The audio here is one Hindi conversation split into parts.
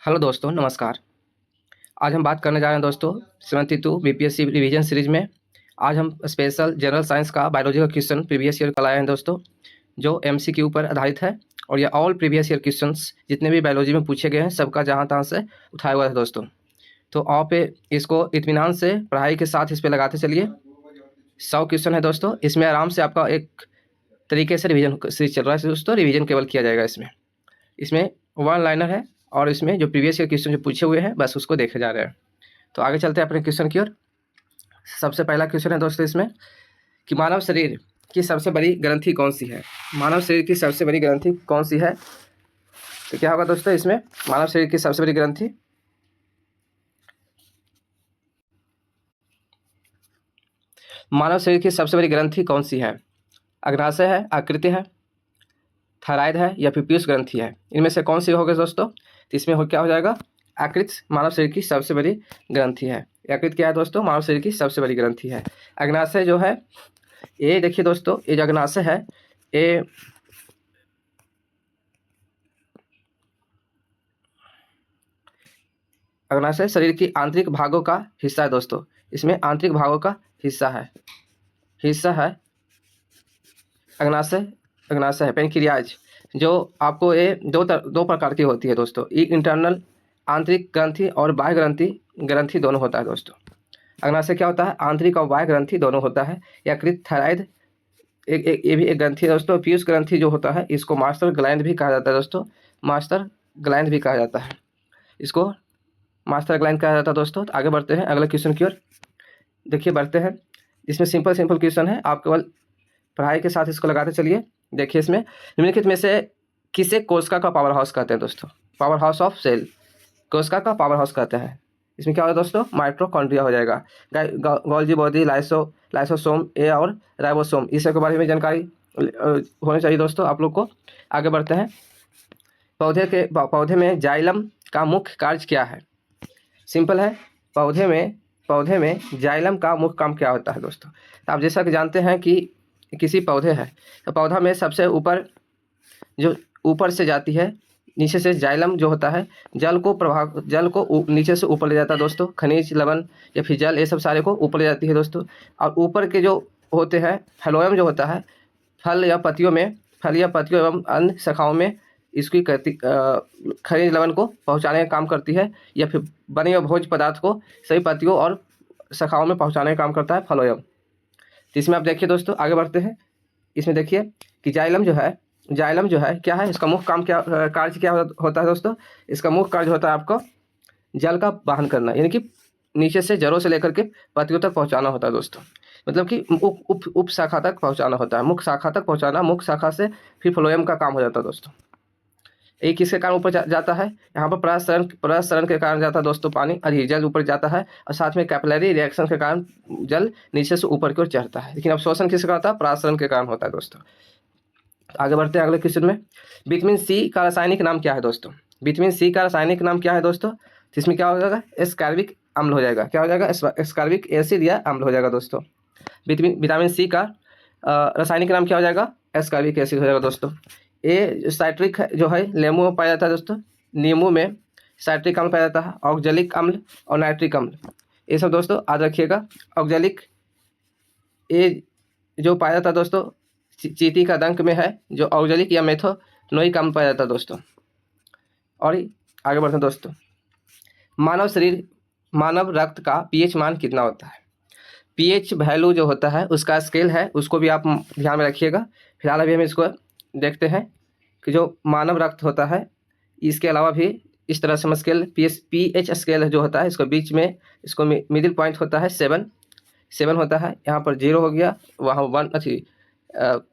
हेलो दोस्तों, नमस्कार। आज हम बात करने जा रहे हैं दोस्तों 72 बीपीएससी रिवीजन सीरीज में। आज हम स्पेशल जनरल साइंस का बायोलॉजी का क्वेश्चन प्रीवियस ईयर का लाए हैं दोस्तों, जो एमसीक्यू पर आधारित है। और ये ऑल प्रीवियस ईयर क्वेश्चंस जितने भी बायोलॉजी में पूछे गए हैं सबका जहाँ तहाँ से उठाया हुआ है दोस्तों। तो आप इसको इत्मीनान से पढ़ाई के साथ इस पर लगाते चलिए। 100 क्वेश्चन है दोस्तों, इसमें आराम से आपका एक तरीके से रिवीजन सीरीज चल रहा है दोस्तों। रिवीजन केवल किया जाएगा इसमें वन लाइनर है, और इसमें जो प्रीवियस ईयर क्वेश्चन जो पूछे हुए हैं बस उसको देखे जा रहे हैं। तो आगे चलते हैं अपने क्वेश्चन की ओर। सबसे पहला क्वेश्चन है दोस्तों इसमें कि मानव शरीर की सबसे बड़ी ग्रंथि कौन सी है। मानव शरीर की सबसे बड़ी ग्रंथि कौन सी है? तो क्या होगा दोस्तों इसमें, मानव शरीर की सबसे बड़ी ग्रंथि कौन सी है? अग्नाशय है, आकृति है, थायराइड है, या फिर पीयूष ग्रंथि है? इनमें से कौन सी होगी दोस्तों? तो इसमें क्या हो जाएगा, यकृत मानव शरीर की सबसे बड़ी ग्रंथि है। यकृत क्या है दोस्तों? मानव शरीर की सबसे बड़ी ग्रंथि है। अग्नाशय जो है, ये देखिए दोस्तों, ये जो अग्नाशय है ये अग्नाशय शरीर की आंतरिक भागों का हिस्सा है दोस्तों। इसमें आंतरिक भागों का हिस्सा है अग्नाशय है। पेनक्रियाज जो आपको ये दो प्रकार की होती है दोस्तों। एक इंटरनल आंतरिक ग्रंथि और बाह्य ग्रंथि दोनों होता है दोस्तों। अग्नाशय क्या होता है? आंतरिक और बाह्य ग्रंथि दोनों होता है। यकृत, थायराइड ये भी एक ग्रंथि है दोस्तों। पीयूष ग्रंथि जो होता है इसको मास्टर ग्लैंड भी कहा जाता है दोस्तों। मास्टर ग्लैंड भी कहा जाता है, इसको मास्टर ग्लैंड कहा जाता है दोस्तों। तो आगे बढ़ते हैं अगले क्वेश्चन की ओर। देखिए बढ़ते हैं, इसमें सिंपल क्वेश्चन है, आप केवल पढ़ाई के साथ इसको लगाते चलिए। देखिए इसमें निम्नलिखित में से किसे कोशिका का पावर हाउस कहते हैं दोस्तों? पावर हाउस ऑफ सेल, कोशिका का पावर हाउस कहते हैं। इसमें क्या होगा दोस्तों? माइटोकॉन्ड्रिया हो जाएगा। गोल्गी बॉडी, लाइसोसोम ए और राइबोसोम, इस सब के बारे में जानकारी होनी चाहिए दोस्तों आप लोग को। आगे बढ़ते हैं, पौधे में जाइलम का मुख्य कार्य क्या है? सिंपल है, पौधे में जाइलम का मुख्य काम क्या होता है दोस्तों? तो आप जैसा कि जानते हैं कि किसी पौधे है तो पौधा में सबसे ऊपर जो ऊपर से जाती है, नीचे से जाइलम जो होता है जल को नीचे से ऊपर ले जाता है दोस्तों। खनिज, लवण या फिर जल, ये सब सारे को ऊपर ले जाती है दोस्तों। और ऊपर के जो होते हैं फ्लोएम जो होता है, फल या पत्तियों एवं अन्य शाखाओं में इसकी खनिज लवण को पहुंचाने का काम करती है, या फिर बने हुए भोज्य पदार्थ को सभी पत्तियों और शाखाओं में पहुंचाने का काम करता है फ्लोएम। तो इसमें आप देखिए दोस्तों, आगे बढ़ते हैं। इसमें देखिए कि जाइलम जो है क्या है, इसका मुख्य काम कार्य क्या होता है दोस्तों? इसका मुख्य कार्य होता है आपको जल का वाहन करना, यानी कि नीचे से जड़ों से लेकर के पत्तियों तक पहुंचाना होता है दोस्तों। मतलब कि उप शाखा तक पहुंचाना होता है, मुख्य शाखा तक पहुंचाना, मुख्य शाखा से फिर फ्लोएम का काम हो जाता है दोस्तों। एक किसके कारण ऊपर जाता है? यहाँ पर परासरण के कारण जाता है दोस्तों पानी, और जल ऊपर जाता है, और साथ में कैपिलरी रिएक्शन के कारण जल नीचे से ऊपर की ओर चढ़ता है। लेकिन अवशोषण किसका होता है? परासरण के कारण होता है दोस्तों। आगे बढ़ते हैं अगले क्वेश्चन में। विटामिन सी का रासायनिक नाम क्या है दोस्तों? विटामिन सी का रासायनिक नाम क्या है दोस्तों? तो इसमें क्या हो जाएगा? एस्कॉर्बिक अम्ल हो जाएगा। क्या हो जाएगा? एस्कॉर्बिक एसिड या अम्ल हो जाएगा दोस्तों। विटामिन सी का रासायनिक नाम क्या हो जाएगा? एस्कॉर्बिक एसिड हो जाएगा दोस्तों। ये साइट्रिक जो है नींबू में पाया जाता है दोस्तों। नींबू में साइट्रिक अम्ल पाया जाता है, ऑक्जेलिक अम्ल और नाइट्रिक अम्ल, ये सब दोस्तों याद रखिएगा। ऑक्जेलिक ये जो पाया जाता है दोस्तों चींटी का डंक में है, जो ऑक्जेलिक या मेथोनोइक अम्ल पाया जाता है दोस्तों। और आगे बढ़ते हैं दोस्तों, मानव रक्त का पीएच मान कितना होता है? पीएच वैल्यू जो होता है उसका स्केल है, उसको भी आप ध्यान में रखिएगा। फिलहाल अभी हम इसको देखते हैं कि जो मानव रक्त होता है, इसके अलावा भी इस तरह से स्केल पीएच स्केल जो होता है, इसको बीच में इसको मिडिल पॉइंट होता है 7 होता है। यहाँ पर 0 हो गया, वहाँ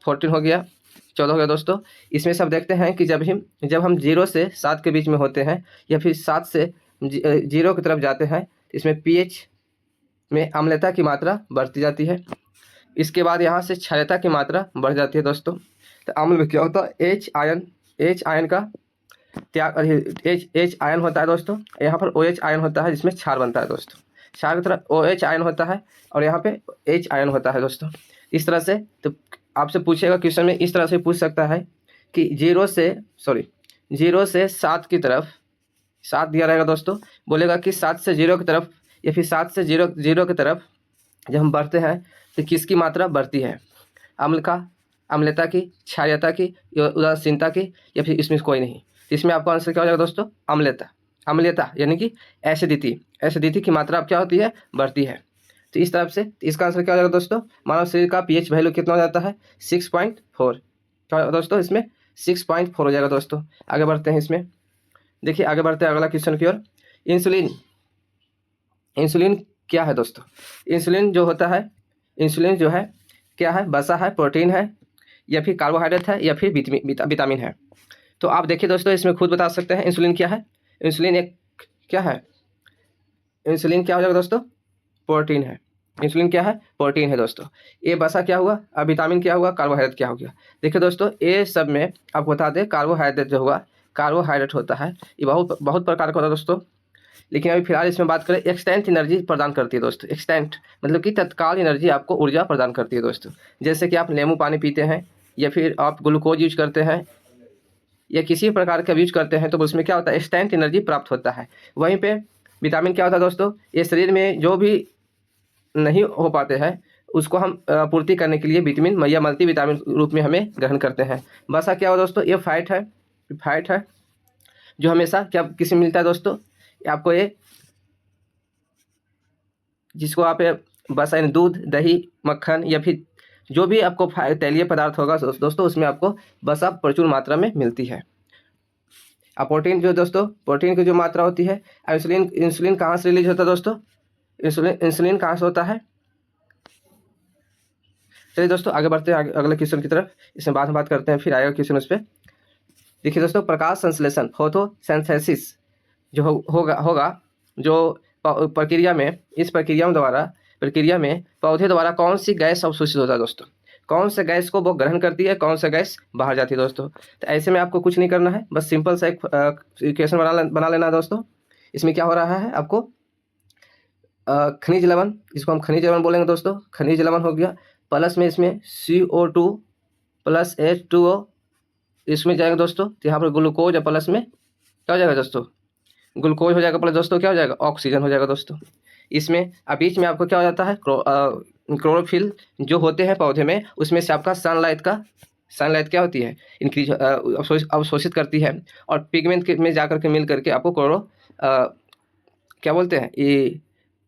14 हो गया, 14 हो गया दोस्तों। इसमें सब देखते हैं कि जब हम 0 से 7 के बीच में होते हैं, या फिर 7 से 0 की तरफ जाते हैं, इसमें पीएच में अम्लता की मात्रा बढ़ती जाती है। इसके बाद यहाँ से क्षारीयता की मात्रा बढ़ जाती है दोस्तों। तो अम्ल में क्या होता है? एच आयन का त्याग, एच आयन होता है दोस्तों। यहाँ पर OH आयन होता है जिसमें क्षार बनता है दोस्तों। क्षार की तरह OH आयन होता है और यहाँ पे H आयन होता है दोस्तों। इस तरह से तो आपसे पूछेगा क्वेश्चन में, इस तरह से पूछ सकता है कि 0 से 7 की तरफ 7 दिया रहेगा दोस्तों, बोलेगा कि 7 से 0 की तरफ या फिर 7 से 0 की तरफ जब हम बढ़ते हैं तो किसकी मात्रा बढ़ती है, अम्ल का, अम्लता की, क्षारीयता की, या उदासीनता की, या फिर इसमें कोई नहीं। इसमें आपका आंसर क्या हो जाएगा दोस्तों, अम्लता। अम्लता यानी कि एसिडिटी, एसिडिटी की मात्रा अब क्या होती है, बढ़ती है। तो इस तरफ से इसका आंसर क्या हो जाएगा दोस्तों, मानव शरीर का पीएच वैल्यू कितना हो जाता है, 6.4। क्या दोस्तों, इसमें 6.4 हो जाएगा दोस्तों। आगे बढ़ते हैं इसमें, देखिए आगे बढ़ते हैं अगला क्वेश्चन की ओर। इंसुलिन, इंसुलिन क्या है दोस्तों, इंसुलिन जो होता है, इंसुलिन जो है क्या है, वसा है, प्रोटीन है, या फिर कार्बोहाइड्रेट है, या फिर विटामिन है। तो आप देखिए दोस्तों, इसमें खुद बता सकते हैं इंसुलिन क्या है। इंसुलिन एक क्या है, इंसुलिन क्या हो जाएगा दोस्तों, प्रोटीन है। इंसुलिन क्या है, प्रोटीन है दोस्तों। ये वसा क्या हुआ, अब विटामिन क्या हुआ, कार्बोहाइड्रेट क्या हो गया। देखिए दोस्तों, ये सब में आपको बता दें, कार्बोहाइड्रेट जो हुआ, कार्बोहाइड्रेट होता है, ये बहुत बहुत प्रकार का होता है दोस्तों। लेकिन अभी फिलहाल इसमें बात करें, एक्सटेंट एनर्जी प्रदान करती है दोस्तों। एक्सटेंट मतलब कि तत्काल एनर्जी, आपको ऊर्जा प्रदान करती है दोस्तों। जैसे कि आप नींबू पानी पीते हैं, या फिर आप ग्लूकोज यूज करते हैं, या किसी प्रकार का यूज करते हैं, तो उसमें क्या होता है, इंस्टेंट एनर्जी प्राप्त होता है। वहीं पे विटामिन क्या होता है दोस्तों, ये शरीर में जो भी नहीं हो पाते हैं उसको हम पूर्ति करने के लिए विटामिन या मल्टी विटामिन रूप में हमें ग्रहण करते हैं। वसा क्या हो दोस्तों, ये फैट है, फैट है जो हमेशा क्या किसी मिलता है दोस्तों, आपको ये जिसको आप बस दूध, दही, मक्खन, या फिर जो भी आपको तैलीय पदार्थ होगा दोस्तों, उसमें आपको वसा प्रचुर मात्रा में मिलती है। अब प्रोटीन जो दोस्तों, प्रोटीन की जो मात्रा होती है, इंसुलिन, इंसुलिन कहाँ से रिलीज होता है दोस्तों, इंसुलिन, इंसुलिन कहाँ से होता है। चलिए दोस्तों आगे बढ़ते हैं अगले क्वेश्चन की तरफ, इसमें बाद में बात करते हैं, फिर आएगा क्वेश्चन उस पर। देखिए दोस्तों, प्रकाश संश्लेषण, फोटोसिंथेसिस जो होगा जो प्रक्रिया में, इस प्रक्रिया में पौधे द्वारा कौन सी गैस अवशोषित होता है दोस्तों, कौन से गैस को वो ग्रहण करती है, कौन सा गैस बाहर जाती है दोस्तों। तो ऐसे में आपको कुछ नहीं करना है, बस सिंपल सा एक इक्वेशन बना लेना है दोस्तों। इसमें क्या हो रहा है, आपको खनिज लवण, जिसको हम खनिज लवण बोलेंगे दोस्तों, खनिज लवण हो गया, प्लस में इसमें CO2 प्लस H2O इसमें जाएगा दोस्तों। तो यहाँ पर ग्लूकोज और प्लस में क्या हो जाएगा दोस्तों, ग्लूकोज हो जाएगा, प्लस दोस्तों क्या हो जाएगा, ऑक्सीजन हो जाएगा दोस्तों। इसमें अब बीच में आपको क्या हो जाता है, क्लोरोफिल जो होते हैं पौधे में, उसमें से आपका सनलाइट क्या होती है, इंक्रीज अवशोषित करती है, और पिगमेंट में जाकर के मिल करके आपको क्या बोलते हैं, ये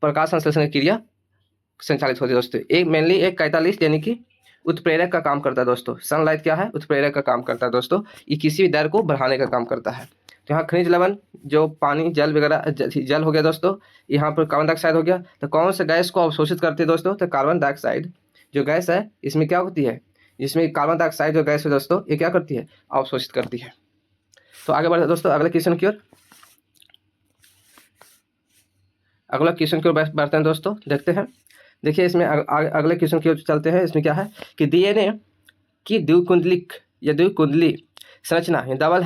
प्रकाश संश्लेषण की क्रिया संचालित होती है दोस्तों। एक मेनली एक कैटालिस्ट यानी कि उत्प्रेरक का काम करता है दोस्तों। सनलाइट क्या है, उत्प्रेरक का काम करता है दोस्तों। ये किसी भी दर को बढ़ाने का काम करता है। तो यहाँ खनिज लवण जो पानी, जल वगैरह, जल हो गया दोस्तों, यहाँ पर कार्बन डाइऑक्साइड हो गया। तो कौन से गैस को अवशोषित करती है दोस्तों, तो कार्बन डाइऑक्साइड जो गैस है, इसमें क्या होती है, जिसमें कार्बन डाइऑक्साइड जो गैस है दोस्तों, ये क्या करती है, अवशोषित करती है। तो आगे बढ़ते दोस्तों अगले क्वेश्चन की ओर, अगला क्वेश्चन की ओर बढ़ते हैं दोस्तों, देखते हैं। देखिए इसमें अगले क्वेश्चन की ओर चलते हैं। इसमें क्या है कि DNA की द्विकुंडली संरचना, डबल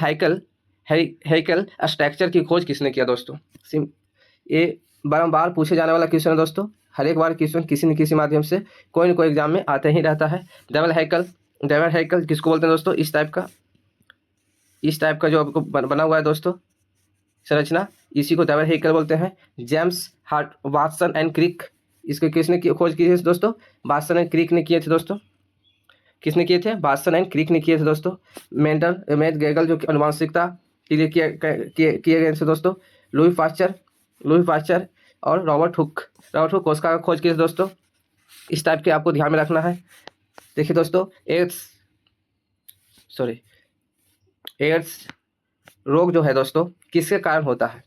हेलिकल स्ट्रक्चर की खोज किसने किया दोस्तों। ये बारंबार पूछे जाने वाला क्वेश्चन है दोस्तों। हर एक बार क्वेश्चन किसी न किसी माध्यम से कोई न कोई एग्जाम में आते ही रहता है। डबल हेलिकल किसको बोलते हैं दोस्तों, इस टाइप का जो आपको बना हुआ है दोस्तों संरचना, इसी को डबल हेलिकल बोलते हैं। जेम्स वाटसन एंड क्रिक, इसको किसने खोज की थी दोस्तों, वाटसन एंड क्रिक ने किए थे दोस्तों। किसने किए थे, वाटसन एंड क्रिक ने किए थे दोस्तों। मैकगेगल जो अनुवांशिकता के लिए किए गए थे दोस्तों। लुई पास्चर और रॉबर्ट हुक कोशिका का खोज किए थे दोस्तों। इस टाइप के आपको ध्यान में रखना है। देखिए दोस्तों, एड्स रोग जो है दोस्तों किसके कारण होता है।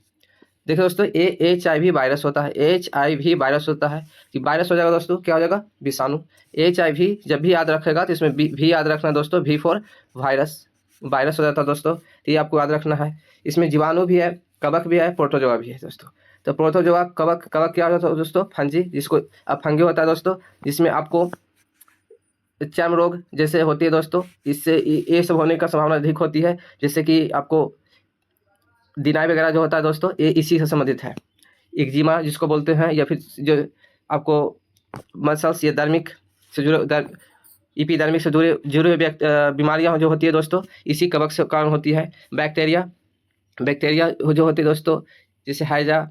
देखिए दोस्तों, HIV वायरस होता है। HIV वायरस होता है कि वायरस हो जाएगा दोस्तों, क्या हो जाएगा, विषाणु। HIV जब भी याद रखेगा तो इसमें भी याद रखना दोस्तों, V फॉर वायरस हो जाता है दोस्तों। तो ये आपको याद रखना है। इसमें जीवाणु भी है, कवक भी है, प्रोटोजोआ भी है दोस्तों। तो प्रोटोजोआ, कवक क्या होता है दोस्तों, फंजी, जिसको अब फंगी होता है दोस्तों, जिसमें आपको चर्म रोग जैसे होती है दोस्तों, इससे ये सब होने का संभावना अधिक होती है। जैसे कि आपको दिनाई वगैरह जो होता है दोस्तों, ये इसी से संबंधित है। एक्जिमा जिसको बोलते हैं, या फिर जो आपको मसल्स या दर्मिक से जुड़े, एपिडर्मिक से जुड़े बीमारियां जो होती है दोस्तों, इसी कवक से कारण होती है। बैक्टीरिया जो होती है दोस्तों, जैसे हाइजा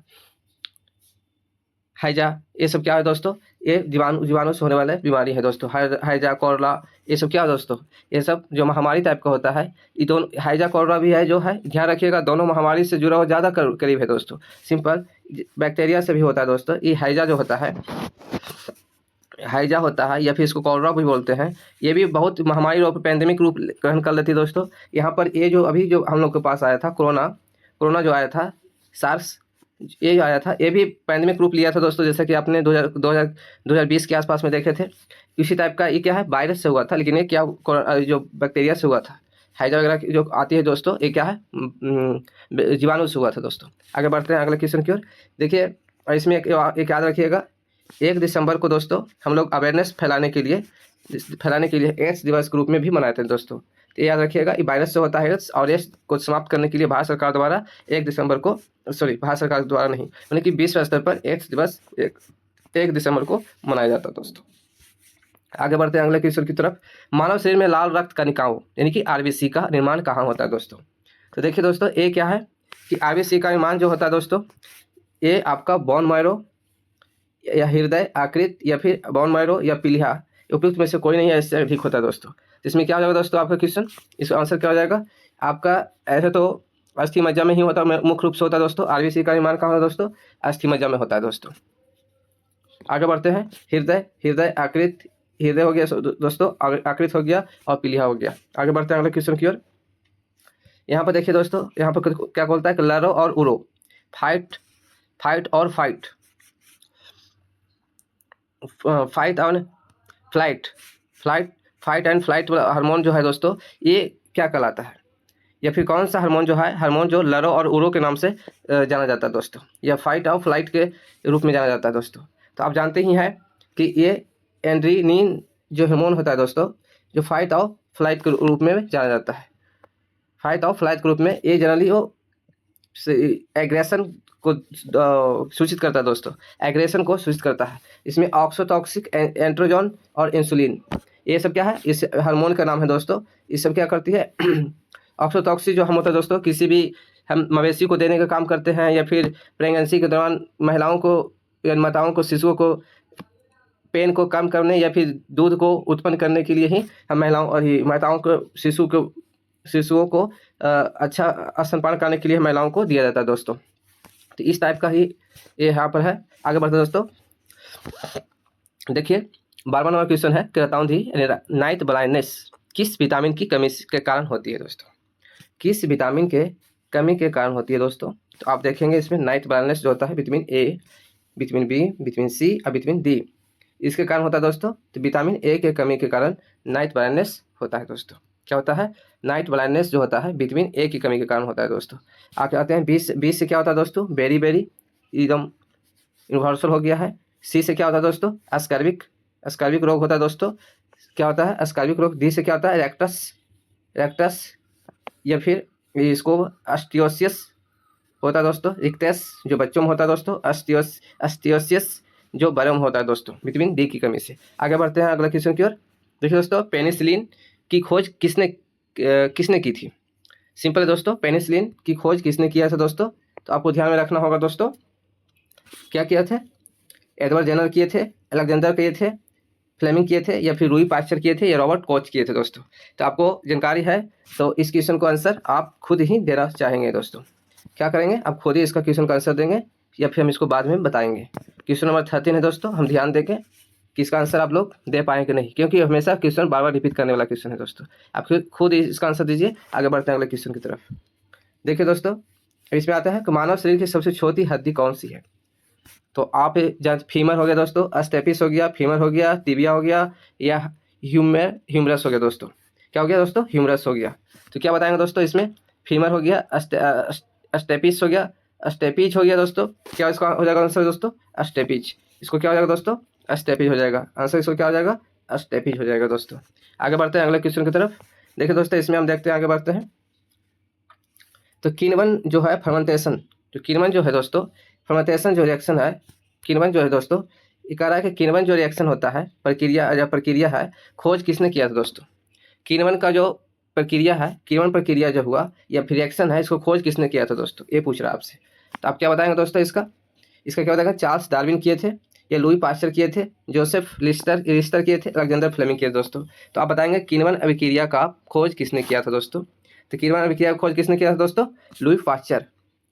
हाइजा ये सब क्या है दोस्तों, ये जीवाणु से होने वाले बीमारी है दोस्तों। हाइजा कोरोना ये सब क्या है दोस्तों, ये सब जो महामारी टाइप का होता है। ये दोनों हाइजा कोरोना भी है जो है, ध्यान रखिएगा, दोनों महामारी से जुड़ा हुआ ज़्यादा करीब है दोस्तों। सिंपल बैक्टीरिया से भी होता है दोस्तों। ये हाइजा जो होता है, हाइजा होता है या फिर इसको कोरोना भी बोलते हैं, ये भी बहुत महामारी रूप पैंडेमिक रूप ग्रहण कर लेती है दोस्तों। यहाँ पर ये जो अभी जो हम लोग के पास आया था कोरोना जो आया था, सार्स ये जो आया था, ये भी पैंडेमिक रूप लिया था दोस्तों। जैसे कि आपने 2020 के आसपास में देखे थे, इसी टाइप का ये क्या है, वायरस से हुआ था, लेकिन ये क्या जो बैक्टीरिया से हुआ था। हाइजा वगैरह जो आती है दोस्तों, ये क्या है, जीवाणु से हुआ था दोस्तों। आगे बढ़ते हैं अगले क्वेश्चन की ओर। देखिए, और इसमें एक याद रखिएगा, 1 दिसंबर को दोस्तों हम लोग अवेयरनेस फैलाने के लिए एड्स दिवस के रूप में भी मनाते हैं दोस्तों। तो याद रखिएगा, ये वायरस से होता है एड्स, और एड्स को समाप्त करने के लिए भारत सरकार द्वारा 1 दिसंबर को, भारत सरकार द्वारा नहीं, यानी कि विश्व स्तर पर एड्स दिवस 1 दिसंबर को मनाया जाता है दोस्तों। आगे बढ़ते हैं अगले क्वेश्चन की तरफ। मानव शरीर में लाल रक्त कणिकाओं यानी कि आरबीसी का निर्माण कहाँ होता है दोस्तों। तो देखिए दोस्तों, ये क्या है कि आरबीसी का निर्माण जो होता है दोस्तों, ये आपका बोन मैरो या हृदय आकृत या फिर बोन मैरो या पीलिया, उपयुक्त में से कोई नहीं है, इससे अधिक होता है दोस्तों। इसमें क्या हो जाएगा दोस्तों आपका क्वेश्चन, इसका आंसर क्या हो जाएगा आपका। ऐसे तो अस्थि मज्जा में ही होता है, मुख्य रूप से होता है दोस्तों। आरबीसी का निर्माण कहाँ होता है दोस्तों, अस्थि मज्जा में होता है दोस्तों। आगे बढ़ते हैं, हृदय आकृत, हृदय हो गया दोस्तों, आकृत हो गया, और पीलिया हो गया। आगे बढ़ते हैं अगले क्वेश्चन की ओर। यहाँ पर देखिए दोस्तों, यहाँ पर क्या बोलता है कि लरो और उरो, फाइट और फाइट एंड फ्लाइट हार्मोन जो है दोस्तों, ये क्या कहलाता है, या फिर कौन सा हार्मोन जो है, हार्मोन जो लरो और उरो के नाम से जाना जाता है दोस्तों, या फाइट और फ्लाइट के रूप में जाना जाता है दोस्तों। तो आप जानते ही हैं कि ये एड्रेनलिन जो हार्मोन होता है दोस्तों, जो फाइट और फ्लाइट के रूप में जाना जाता है। फाइट और फ्लाइट के रूप में ये जनरली वो एग्रेशन को सूचित करता है दोस्तों, एग्रेशन को सूचित करता है। इसमें ऑक्सोटॉक्सिक, एंड्रोजन और इंसुलिन, ये सब क्या है, इस हार्मोन का नाम है दोस्तों। ये सब क्या करती है, ऑक्सोटॉक्सिक जो हम होता है दोस्तों, किसी भी हम मवेशी को देने का काम करते हैं, या फिर प्रेगनेंसी के दौरान महिलाओं को या माताओं को, शिशुओं को पेन को कम करने या फिर दूध को उत्पन्न करने के लिए ही हम महिलाओं और ही माताओं को, शिशुओं को अच्छा स्तनपान कराने के लिए महिलाओं को दिया जाता है दोस्तों। तो इस टाइप का ही ये यहाँ पर है। आगे बढ़ते दोस्तों, देखिए 12वां नंबर क्वेश्चन है, दी नाइट ब्लाइंडनेस किस विटामिन की कमी के कारण होती है दोस्तों, किस विटामिन के कमी के कारण होती है दोस्तों। तो आप देखेंगे इसमें नाइट ब्लाइंडनेस जो होता है, vitamin A, vitamin B, vitamin C और विटामिन डी, इसके कारण होता है दोस्तों। तो विटामिन ए के कमी के कारण नाइट ब्लाइंडनेस होता है दोस्तों। क्या होता है, नाइट ब्लाइंडनेस जो होता है विटामिन ए की कमी के कारण होता है दोस्तों। आप आते हैं 20 से क्या होता है दोस्तों, बेरी एकदम यूनिवर्सल हो गया है। सी से क्या होता है दोस्तों, अस्कर्विक रोग होता है दोस्तों। क्या होता है, अस्कर्विक रोग। डी से क्या होता है, रेक्टस या फिर इसको अस्टियोसिस होता है दोस्तों। रिक्टेस जो बच्चों में होता है दोस्तों, अस्टियोसिस जो बड़ों में होता है दोस्तों, विटामिन डी की कमी से। आगे बढ़ते हैं अगले क्वेश्चन की ओर। देखिए दोस्तों, पेनिसिलिन की खोज किसने की थी। सिंपल है दोस्तों, पेनिसिलिन की खोज किसने किया था दोस्तों। तो आपको ध्यान में रखना होगा दोस्तों, क्या किया थे, एडवर्ड जेनर किए थे, अलेक्जेंडर किए थे, फ्लेमिंग किए थे, या फिर रूई पास्चर किए थे, या रॉबर्ट कोच किए थे दोस्तों। तो आपको जानकारी है, तो इस क्वेश्चन को आंसर आप खुद ही देना चाहेंगे दोस्तों। क्या करेंगे, आप खुद ही इसका क्वेश्चन का आंसर देंगे, या फिर हम इसको बाद में बताएंगे। क्वेश्चन नंबर 13 है दोस्तों, हम ध्यान देंगे कि इसका आंसर आप लोग दे पाएंगे नहीं, क्योंकि हमेशा क्वेश्चन बार बार रिपीट करने वाला क्वेश्चन है दोस्तों। आप खुद इसका आंसर दीजिए। आगे बढ़ते हैं अगले क्वेश्चन की तरफ। देखिए दोस्तों, इसमें आता है कि मानव शरीर की सबसे छोटी हड्डी कौन सी है। तो आप फीमर हो गया दोस्तों, अस्टेपिस हो गया, फीमर हो गया, टिबिया हो गया, या ह्यूमरस हो गया दोस्तों। क्या हो गया दोस्तों, ह्यूमरस हो गया। तो क्या बताएंगे दोस्तों, इसमें फीमर हो गया, अस्टेपिस हो गया, अस्टेपिज हो गया दोस्तों। क्या इसका हो जाएगा आंसर दोस्तों, अस्टेपिज। इसको क्या हो जाएगा दोस्तों, अस्टेपिज हो जाएगा आंसर। इसको क्या हो जाएगा, अस्टेपिज हो जाएगा दोस्तों। आगे बढ़ते हैं अगले क्वेश्चन की तरफ। देखिए दोस्तों, इसमें हम देखते हैं, आगे बढ़ते हैं। तो किण्वन जो है फर्मेंटेशन, जो किण्वन जो है दोस्तों, फर्मेंटेशन जो रिएक्शन है, किण्वन जो है दोस्तों, ये कह रहा है कि किण्वन जो रिएक्शन होता है, प्रक्रिया है, खोज किसने किया था दोस्तों। किण्वन का जो प्रक्रिया है, किण्वन प्रक्रिया जो हुआ या फिर रिएक्शन है, इसको खोज किसने किया था दोस्तों, ये पूछ रहा है आपसे। तो आप क्या बताएंगे दोस्तों इसका क्या बताएंगे, चार्ल्स डार्विन किए थे, या लुई पास्चर किए थे, जोसेफ लिस्टर किए थे, अलेक्जेंडर फ्लेमिंग किए दोस्तों। तो आप बताएंगे किण्वन अभिक्रिया का खोज किसने किया था दोस्तों। तो किण्वन अभिक्रिया का खोज किसने किया था दोस्तों, लुई पास्चर।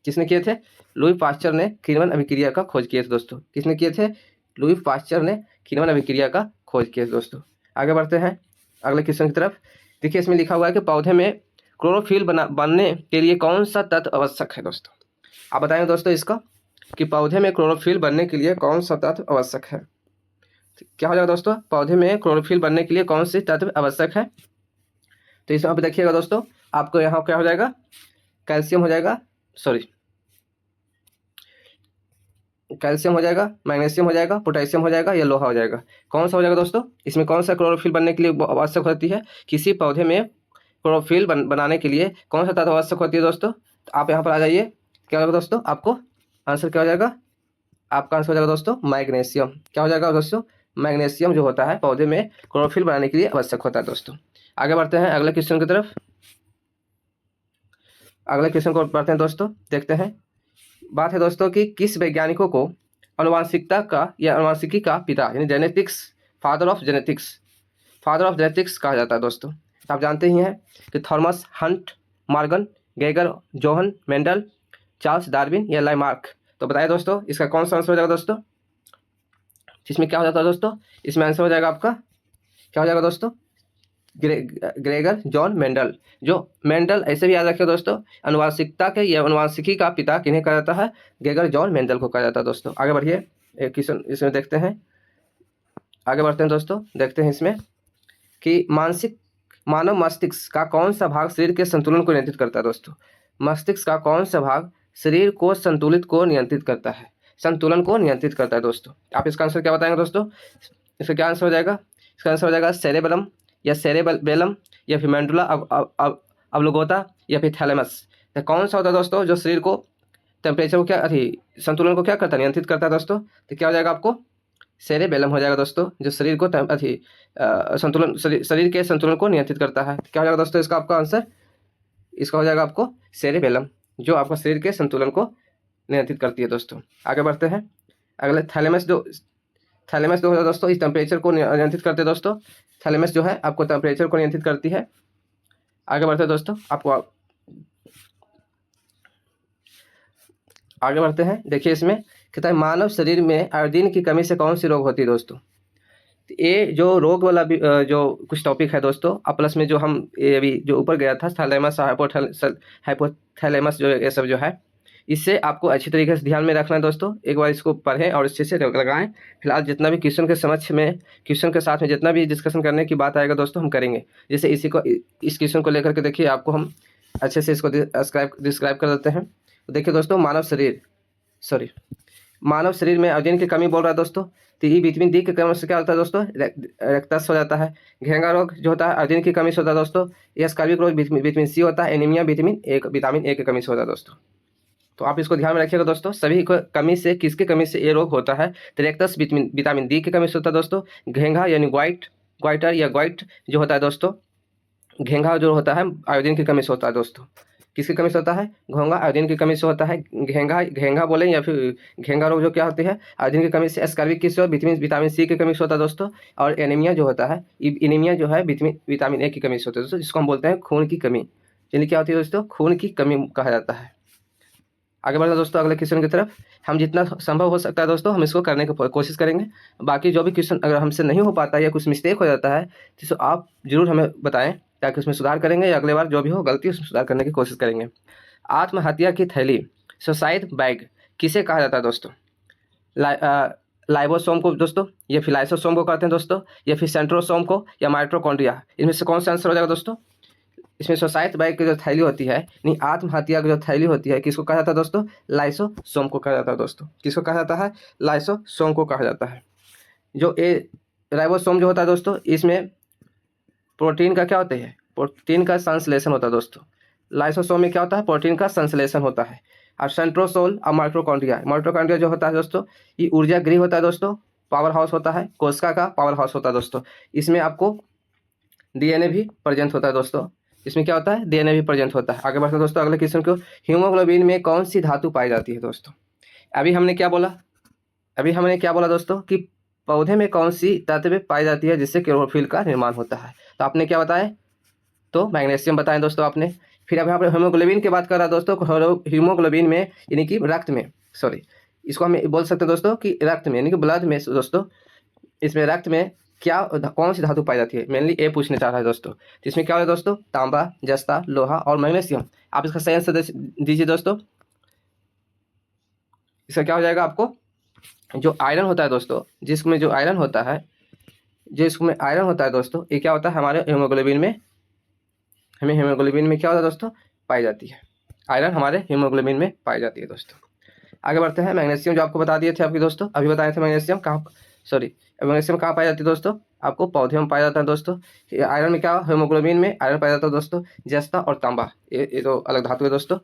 किसने किए थे, लुई पास्चर ने किण्वन अभिक्रिया का खोज किए थे दोस्तों। किसने किए थे, लुई पास्चर ने किण्वन अभिक्रिया का खोज किया दोस्तों। आगे बढ़ते हैं अगले क्वेश्चन की तरफ। देखिए इसमें लिखा हुआ है कि पौधे में क्लोरोफिल बनने के लिए कौन सा तत्व आवश्यक है दोस्तों। आप बताएंगे दोस्तों इसका कि पौधे में क्लोरोफिल बनने के लिए कौन सा तत्व आवश्यक है। क्या हो जाएगा दोस्तों, पौधे में क्लोरोफिल बनने के लिए कौन सी तत्व आवश्यक है। तो इसमें आप देखिएगा दोस्तों, आपको यहाँ क्या हो जाएगा, कैल्शियम हो जाएगा, सॉरी कैल्शियम हो जाएगा, मैग्नीशियम हो जाएगा, पोटेशियम हो जाएगा, या लोहा हो जाएगा। कौन सा हो जाएगा दोस्तों, इसमें कौन सा क्लोरोफिल बनने के लिए आवश्यक होती है, किसी पौधे में क्लोरोफिल बनाने के लिए कौन सा तत्व आवश्यक होती है दोस्तों। तो आप यहाँ पर आ जाइए, क्या होगा दोस्तों, आपको आंसर क्या हो जाएगा, आपका आंसर हो जाएगा दोस्तों मैग्नीशियम। क्या हो जाएगा दोस्तों, मैग्नीशियम जो होता है पौधे में क्लोरोफिल बनाने के लिए आवश्यक होता है दोस्तों। आगे बढ़ते हैं अगले क्वेश्चन की तरफ। अगले क्वेश्चन को पढ़ते हैं दोस्तों, देखते हैं। बात है दोस्तों कि किस वैज्ञानिकों को अनुवांशिकता का या अनुवांशिकी का पिता यानी जेनेटिक्स, फादर ऑफ जेनेटिक्स कहा जाता है दोस्तों। आप जानते ही हैं कि Thomas Hunt, Morgan, Geiger, Johan Mendel, Charles Darwin या लामार्क। तो बताइए दोस्तों इसका कौन सा आंसर हो जाएगा दोस्तों। इसमें क्या हो जाता है दोस्तों, इसमें आंसर हो जाएगा आपका, क्या हो जाएगा दोस्तों, ग्रेगर जॉन मेंडल। जो मेंडल ऐसे भी याद रखिए दोस्तों, अनुवांशिकता के या अनुवांशिकी का पिता किन्हें कहा जाता है, ग्रेगर जॉन मेंडल को कहा जाता है दोस्तों। आगे बढ़िए, एक क्वेश्चन इसमें देखते हैं, आगे बढ़ते हैं दोस्तों, देखते हैं इसमें कि मानव मस्तिष्क का कौन सा भाग शरीर के संतुलन को नियंत्रित करता है दोस्तों। मस्तिष्क का कौन सा भाग शरीर को नियंत्रित करता है, संतुलन को नियंत्रित करता है दोस्तों। आप इसका आंसर क्या बताएंगे दोस्तों, इसका क्या आंसर हो जाएगा, इसका आंसर हो जाएगा सेरेबेलम या सेरेबेलम या फिर मेंडुला ऑब्लिंगोटा या फिर थैलेमस। तो कौन सा होता है दोस्तों जो शरीर को टेम्परेचर को क्या संतुलन को क्या करता है, नियंत्रित करता है दोस्तों। तो क्या हो जाएगा आपको, सेरेबेलम हो जाएगा दोस्तों, जो शरीर को संतुलन शरीर के संतुलन को नियंत्रित करता है। क्या हो जाएगा दोस्तों इसका आपका आंसर, इसका हो जाएगा आपको सेरेबेलम, जो आपका शरीर के संतुलन को नियंत्रित करती है दोस्तों। आगे बढ़ते हैं अगले, थैलेमस जो होता है दोस्तों, इस टेम्परेचर को नियंत्रित करते हैं दोस्तों। थैलेमस जो है आपको टेम्परेचर को नियंत्रित करती है। आगे बढ़ते हैं दोस्तों, आगे बढ़ते हैं। देखिए इसमें कहता है मानव शरीर में आयोडीन की कमी से कौन सी रोग होती है दोस्तों। ये जो रोग वाला भी जो कुछ टॉपिक है दोस्तों, प्लस में जो हम ये अभी जो ऊपर गया था थैलेमस हाइपोथैलेमस जो ये सब जो है, इससे आपको अच्छी तरीके से ध्यान में रखना है दोस्तों। एक बार इसको पढ़ें और अच्छे से लगाएं। फिलहाल जितना भी क्वेश्चन के साथ में जितना भी डिस्कशन करने की बात आएगा दोस्तों हम करेंगे। जैसे इस क्वेश्चन को लेकर के देखिए, आपको हम अच्छे से इसको डिस्क्राइब कर देते हैं। तो देखिए दोस्तों, मानव शरीर में आयोडीन की कमी बोल रहा है दोस्तों। तो ये विटामिन डी की कमी से क्या होता है दोस्तों, रक्तस्राव हो जाता है। घेंगा रोग जो होता है आयोडीन की कमी से होता है दोस्तों। यह स्कार्बिक रोग विटामिन सी होता है। एनीमिया विटामिन ए की कमी से होता है दोस्तों। तो आप इसको ध्यान में रखिएगा दोस्तों, सभी को कमी से, किसकी कमी से ये रोग होता है, तो रेक्टस विटामिन डी की कमी से होता है दोस्तों। घेंगा यानी ग्वाइटर या ग्वाइट जो होता है दोस्तों, घेंगा जो होता है आयोडीन की कमी से होता है दोस्तों। किसकी कमी से होता है, घोंगा आयोडीन की कमी से होता है। घेंगा बोले या फिर घेंगा रोग जो क्या होती है, आयोडीन की कमी से। स्कार्बिक किससे, विटामिन सी की कमी से होता है दोस्तों। और एनीमिया जो होता है, एनीमिया जो है विटामिन ए की कमी से होता है दोस्तों, जिसको हम बोलते हैं खून की कमी। यानी क्या होती है दोस्तों, खून की कमी कहा जाता है। आगे बढ़ना दोस्तों अगले क्वेश्चन की तरफ। हम जितना संभव हो सकता है दोस्तों हम इसको करने की कोशिश करेंगे। बाकी जो भी क्वेश्चन अगर हमसे नहीं हो पाता है या कुछ मिस्टेक हो जाता है तो आप जरूर हमें बताएं, ताकि उसमें सुधार करेंगे या अगले बार जो भी हो गलती उसमें सुधार करने की कोशिश करेंगे। आत्महत्या की थैली, सुसाइड बैग किसे कहा जाता है दोस्तों। लाइबोसोम को दोस्तों, या फिर लाइसोसोम को कहते हैं दोस्तों, या फिर सेंट्रोसोम को, या माइटोकॉन्ड्रिया। इनमें से कौन सा आंसर हो जाएगा दोस्तों। इसमें सुसाइड बैग की जो थैली होती है, नहीं आत्महत्या की जो थैली होती है, किसको कहा जाता है दोस्तों, लाइसोसोम को कहा जाता है दोस्तों। किसको कहा जाता है, लाइसोसोम को कहा जाता है। जो राइबोसोम जो होता है दोस्तों, इसमें प्रोटीन का क्या होता है, प्रोटीन का संश्लेषण होता है दोस्तों। लाइसोसोम में क्या होता है, प्रोटीन का संश्लेषण होता है। और सेंट्रोसोल और माइटोकॉन्ड्रिया जो होता है दोस्तों, ये ऊर्जा गृह होता है दोस्तों, पावर हाउस होता है, कोशिका का पावर हाउस होता है दोस्तों। इसमें आपको डीएनए भी प्रेजेंट होता है दोस्तों। इसमें क्या होता है, डीएनए भी प्रेजेंट होता है। आगे बढ़ते हैं दोस्तों अगले क्वेश्चन को, हीमोग्लोबिन में कौन सी धातु पाई जाती है दोस्तों। अभी हमने क्या बोला दोस्तों कि पौधे में कौन सी तत्व पाई जाती है जिससे क्लोरोफिल का निर्माण होता है। तो आपने क्या बताया, तो मैग्नीशियम बताएं दोस्तों आपने। फिर अब यहाँ पर हीमोग्लोबिन की बात कर रहा है दोस्तों, हीमोग्लोबिन में यानी कि रक्त में, सॉरी इसको हम बोल सकते हैं दोस्तों कि रक्त में यानी कि ब्लड में दोस्तों, इसमें रक्त में क्या कौन सी धातु पाई जाती है, मेनली ये पूछने चाह रहा है दोस्तों। तो इसमें क्या होगा दोस्तों, तांबा, जस्ता, लोहा और मैग्नीशियम। आप इसका सही आंसर दीजिए दोस्तों। इसका क्या हो जाएगा, आपको जो आयरन होता है दोस्तों, जिसमें जो आयरन होता है, दोस्तों, ये क्या होता है हमारे हीमोग्लोबिन में, हमें हीमोग्लोबिन में क्या होता है दोस्तों, पाई जाती है। आयरन हमारे हीमोग्लोबिन में पाई जाती है दोस्तों। आगे बढ़ते हैं, मैग्नीशियम जो आपको बता दिए थे आपके दोस्तों, अभी बताए थे मैग्नीशियम मैग्नीशियम कहाँ पाया जाती है दोस्तों, आपको पौधे में पाया जाता है दोस्तों। आयरन में क्या, हीमोग्लोबिन में आयरन पाया जाता है दोस्तों। जस्ता और तांबा ये तो अलग धातु है दोस्तों।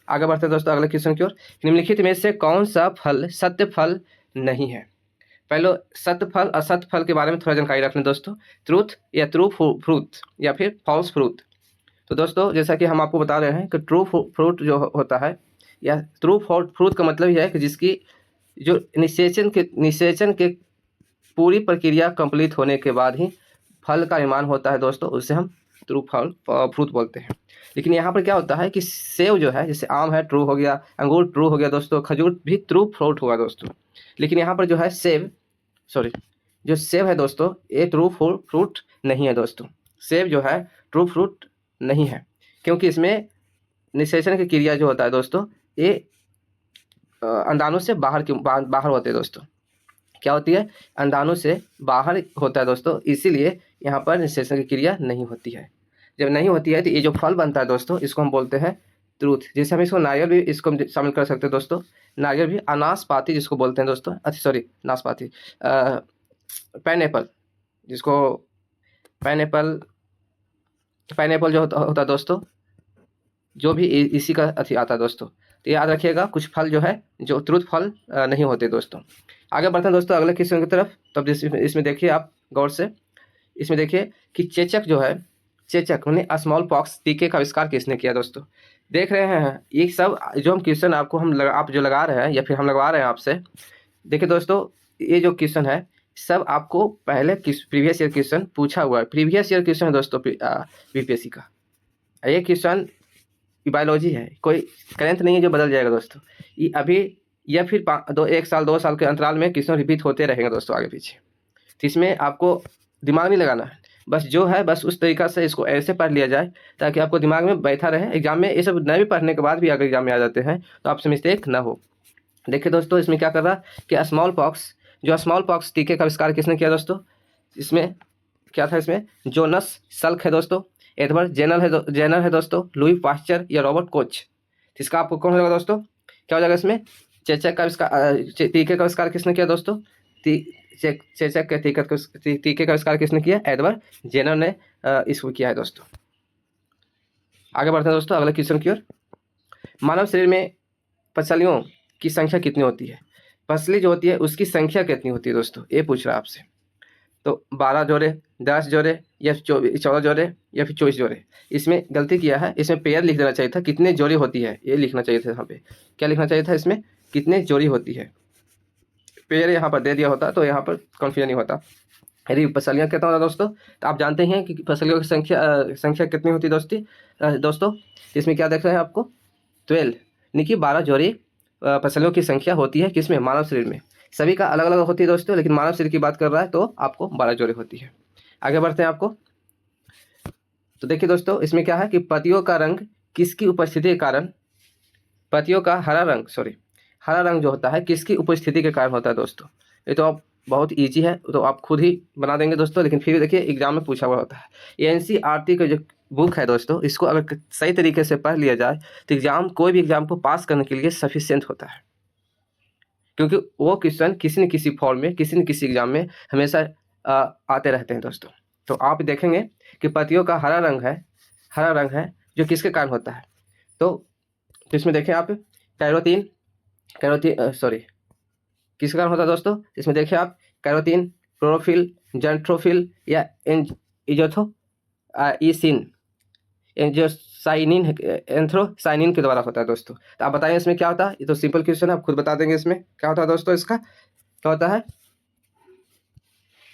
आगे बढ़ते हैं दोस्तों अगले क्वेश्चन की ओर, निम्नलिखित में से कौन सा फल सत्य फल नहीं है। पहले सत्य फल असत्य फल के बारे में थोड़ा जानकारी रखना दोस्तों, ट्रूथ या ट्रू फ्रूट या फिर फॉल्स फ्रूट। तो दोस्तों जैसा कि हम आपको बता रहे हैं कि ट्रू फ्रूट जो होता है या ट्रू फ्रूट का मतलब यह है कि जिसकी जो निषेचन के पूरी प्रक्रिया कंप्लीट होने के बाद ही फल का निर्माण होता है दोस्तों, उससे हम ट्रू फ्रूट बोलते हैं। लेकिन यहाँ पर क्या होता है कि सेब जो है, जैसे आम है ट्रू हो गया, अंगूर ट्रू हो गया दोस्तों, खजूर भी ट्रू फ्रूट होगा दोस्तों। लेकिन यहाँ पर जो है जो सेब है दोस्तों, ये ट्रू फ्रूट नहीं है दोस्तों। सेब जो है ट्रू फ्रूट नहीं है, क्योंकि इसमें निषेचन की क्रिया जो होता है दोस्तों, ये अंडाणु से बाहर होते हैं दोस्तों। क्या होती है, अंडाणु से बाहर होता है दोस्तों, इसीलिए यहाँ पर निषेचन की क्रिया नहीं होती है। जब नहीं होती है तो ये जो फल बनता है दोस्तों, इसको हम बोलते हैं ट्रूथ। जैसे हम इसको नारियल भी इसको शामिल कर सकते हैं दोस्तों। नारियल भी, अनाशपाती जिसको बोलते हैं दोस्तों, अच्छा सॉरी नाशपाती, पाइनएप्पल जिसको पाइनएप्पल जो होता है दोस्तों, जो भी इसी का आता है दोस्तों। तो याद रखिएगा कुछ फल जो है जो ट्रूथ फल नहीं होते दोस्तों। आगे बढ़ते हैं दोस्तों अगले क्वेश्चन की तरफ। तब इसमें देखिए आप गौर से, इसमें देखिए कि चेचक जो है, मैंने स्मॉल पॉक्स टीके का आविष्कार किसने किया दोस्तों। देख रहे हैं ये सब जो हम क्वेश्चन आपको आप जो लगा रहे हैं या फिर हम लगवा रहे हैं आपसे, देखिए दोस्तों ये जो क्वेश्चन है सब आपको पहले प्रीवियस ईयर क्वेश्चन पूछा हुआ है। प्रीवियस ईयर क्वेश्चन है दोस्तों बीपीएससी का। ये क्वेश्चन बायोलॉजी है, कोई करंट नहीं है जो बदल जाएगा दोस्तों। ये अभी या फिर 1 साल 2 साल के अंतराल में क्वेश्चन रिपीट होते रहेंगे दोस्तों आगे पीछे। तो इसमें आपको दिमाग नहीं लगाना है, बस जो है बस उस तरीक़ा से इसको ऐसे पढ़ लिया जाए ताकि आपको दिमाग में बैठा रहे। एग्जाम में ये सब नहीं भी पढ़ने के बाद भी अगर एग्जाम में आ जाते हैं तो आपसे मिस्टेक ना हो। देखिए दोस्तों इसमें क्या कर रहा कि स्मॉल पॉक्स टीके का आविष्कार किसने किया दोस्तों। इसमें क्या था, इसमें जोनस सल्क है दोस्तों, एडवर्ड जेनर है दोस्तों, लुई पास्चर या रॉबर्ट कोच। इसका आपको कौन होगा दोस्तों, क्या हो जाएगा इसमें, चेचक का टीके का आविष्कार किसने किया दोस्तों। चेचक के टीके का आविष्कार किसने किया, एडवर्ड जेनर ने इसको किया है दोस्तों। आगे बढ़ते हैं दोस्तों अगले क्वेश्चन की ओर। मानव शरीर में पसलियों की संख्या कितनी होती है। पसली जो होती है उसकी संख्या कितनी होती है दोस्तों, ये पूछ रहा है आपसे। तो 12 जोड़े, 10 जोड़े या 14 जोड़े या फिर 24 जोड़े। इसमें गलती किया है, इसमें पेयर लिख देना चाहिए था, कितने जोड़ी होती है ये लिखना चाहिए था। यहाँ पे क्या लिखना चाहिए था, इसमें कितने जोड़ी होती है। पेयर यहाँ पर दे दिया होता तो यहाँ पर कन्फ्यूजन नहीं होता। यदि पसलियाँ कितना होता दोस्तों, तो आप जानते हैं कि पसलियों की संख्या कितनी होती है दोस्तों। इसमें क्या देख रहे हैं आपको 12 यानी कि 12 जोड़ी पसलियों की संख्या होती है किसमें, मानव शरीर में। सभी का अलग अलग होती है दोस्तों, लेकिन मानव शरीर की बात कर रहा है तो आपको 12 जोड़ी होती है। आगे बढ़ते हैं आपको, तो देखिए दोस्तों इसमें क्या है कि पत्तियों का रंग किसकी उपस्थिति के कारण, पत्तियों का हरा रंग जो होता है किसकी उपस्थिति के कारण होता है दोस्तों। ये तो आप बहुत ईजी है, तो आप खुद ही बना देंगे दोस्तों, लेकिन फिर देखिए एग्जाम में पूछा हुआ होता है। ये एनसीईआरटी का जो बुक है दोस्तों, इसको अगर सही तरीके से पढ़ लिया जाए तो कोई भी एग्जाम को पास करने के लिए सफिशिएंट होता है, क्योंकि वो क्वेश्चन किसी न किसी फॉर्म में किसी न किसी एग्जाम में हमेशा आते रहते हैं दोस्तों। तो आप देखेंगे कि पत्तियों का हरा रंग है जो किसके कारण होता है। तो इसमें देखें आप कैरोटीन किसके कारण होता है दोस्तों। इसमें देखिए आप कैरोटीन, क्लोरोफिल, जेंट्रोफिल या इजोथोइसिन, एंजियोसाइनिन एंथ्रोसाइनिन के द्वारा होता है दोस्तों। तो आप बताएं इसमें क्या होता है। ये तो सिंपल क्वेश्चन है, आप खुद बता देंगे इसमें क्या होता है दोस्तों। इसका क्या होता है,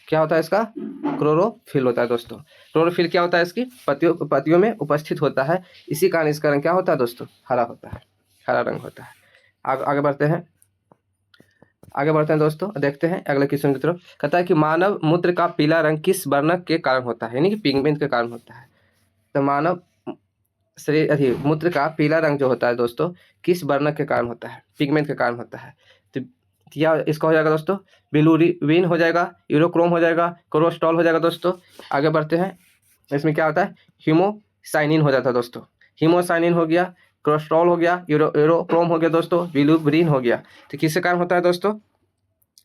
क्या होता है इसका, क्लोरोफिल होता है दोस्तों। क्लोरोफिल क्या होता है, इसकी पत्तियों में उपस्थित होता है, इसी कारण इसका रंग क्या होता है दोस्तों, हरा होता है, हरा रंग होता है। आगे बढ़ते हैं, आगे बढ़ते हैं दोस्तों, देखते हैं अगले क्वेश्चन की तरफ। कहता है कि मानव मूत्र का पीला रंग किस वर्णक के कारण होता है, यानी कि पिगमेंट के कारण होता है। तो मानव शरीर मूत्र का पीला रंग जो होता है दोस्तों, किस वर्णक के कारण होता है, पिगमेंट के कारण होता है। तो या इसका हो जाएगा दोस्तों बिलिरुबिन हो जाएगा, यूरोक्रोम हो जाएगा, कोलेस्ट्रॉल हो जाएगा दोस्तों। आगे बढ़ते हैं, इसमें क्या होता है, हीमोसाइनिन हो जाता है दोस्तों, हीमोसाइनिन हो गया, कोलेस्ट्रॉल हो गया, यूरोक्रोम हो गया दोस्तों, बिलिरुबिन हो गया। तो किसके कारण होता है दोस्तों,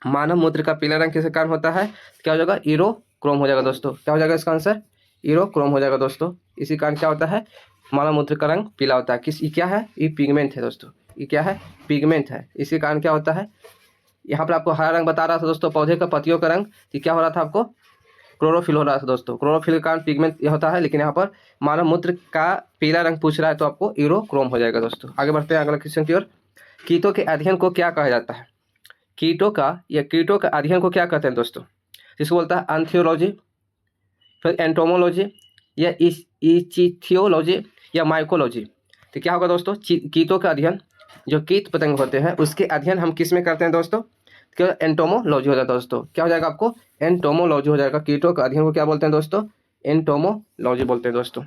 मानव मूत्र का पीला रंग किसके कारण होता है, क्या हो जाएगा, यूरोक्रोम हो जाएगा दोस्तों। क्या हो जाएगा इसका आंसर, यूरोक्रोम हो जाएगा दोस्तों। इसी कारण क्या होता है, मानव मूत्र का रंग पीला होता है। ये क्या है, ये पिगमेंट है दोस्तों, ये क्या है, पिगमेंट है। इसी कारण क्या होता है, यहाँ पर आपको हरा रंग बता रहा था दोस्तों, पौधे का पत्तियों का रंग, तो क्या हो रहा था आपको, क्लोरोफिल हो रहा था दोस्तों। क्लोरोफिल के कारण पिगमेंट यह होता है, लेकिन यहाँ पर मानव मूत्र का पीला रंग पूछ रहा है तो आपको यूरोक्रोम हो जाएगा दोस्तों। आगे बढ़ते हैं अगला क्वेश्चन की ओर। कीटों के अध्ययन को क्या कहा जाता है, कीटों का अध्ययन को क्या कहते हैं दोस्तों, जिसको बोलता है एंथियोलॉजी, फिर एंटोमोलॉजी, या इचिथियोलॉजी, या माइकोलॉजी। तो क्या होगा दोस्तों, कीटों का अध्ययन, जो कीट पतंग होते हैं उसके अध्ययन हम किस में करते हैं दोस्तों, क्या एंटोमोलॉजी हो जाता है दोस्तों। क्या हो जाएगा आपको, एंटोमोलॉजी हो जाएगा। कीटों का अध्ययन को क्या बोलते हैं दोस्तों, एंटोमोलॉजी बोलते हैं दोस्तों।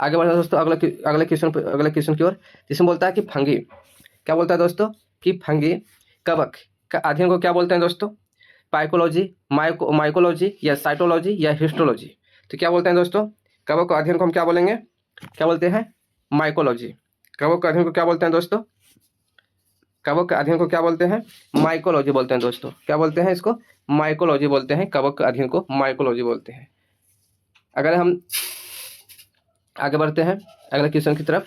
आगे बढ़ते हैं दोस्तों अगले क्वेश्चन की ओर, जिसमें बोलता है कि फंगी, क्या बोलता है दोस्तों, कि फंगी कवक का अध्ययन को क्या बोलते हैं दोस्तों, पाइकोलॉजी, माइकोलॉजी, या साइटोलॉजी, या हिस्टोलॉजी। तो क्या बोलते हैं दोस्तों, कवक का अध्ययन को हम क्या बोलेंगे, क्या बोलते हैं, माइकोलॉजी। कवक का अध्ययन को क्या बोलते हैं दोस्तों, कवक के अध्ययन को क्या बोलते हैं, माइकोलॉजी बोलते हैं दोस्तों। क्या बोलते हैं इसको, माइकोलॉजी बोलते हैं, कवक के अध्ययन को माइकोलॉजी बोलते हैं। अगर हम आगे बढ़ते हैं अगले क्वेश्चन की तरफ,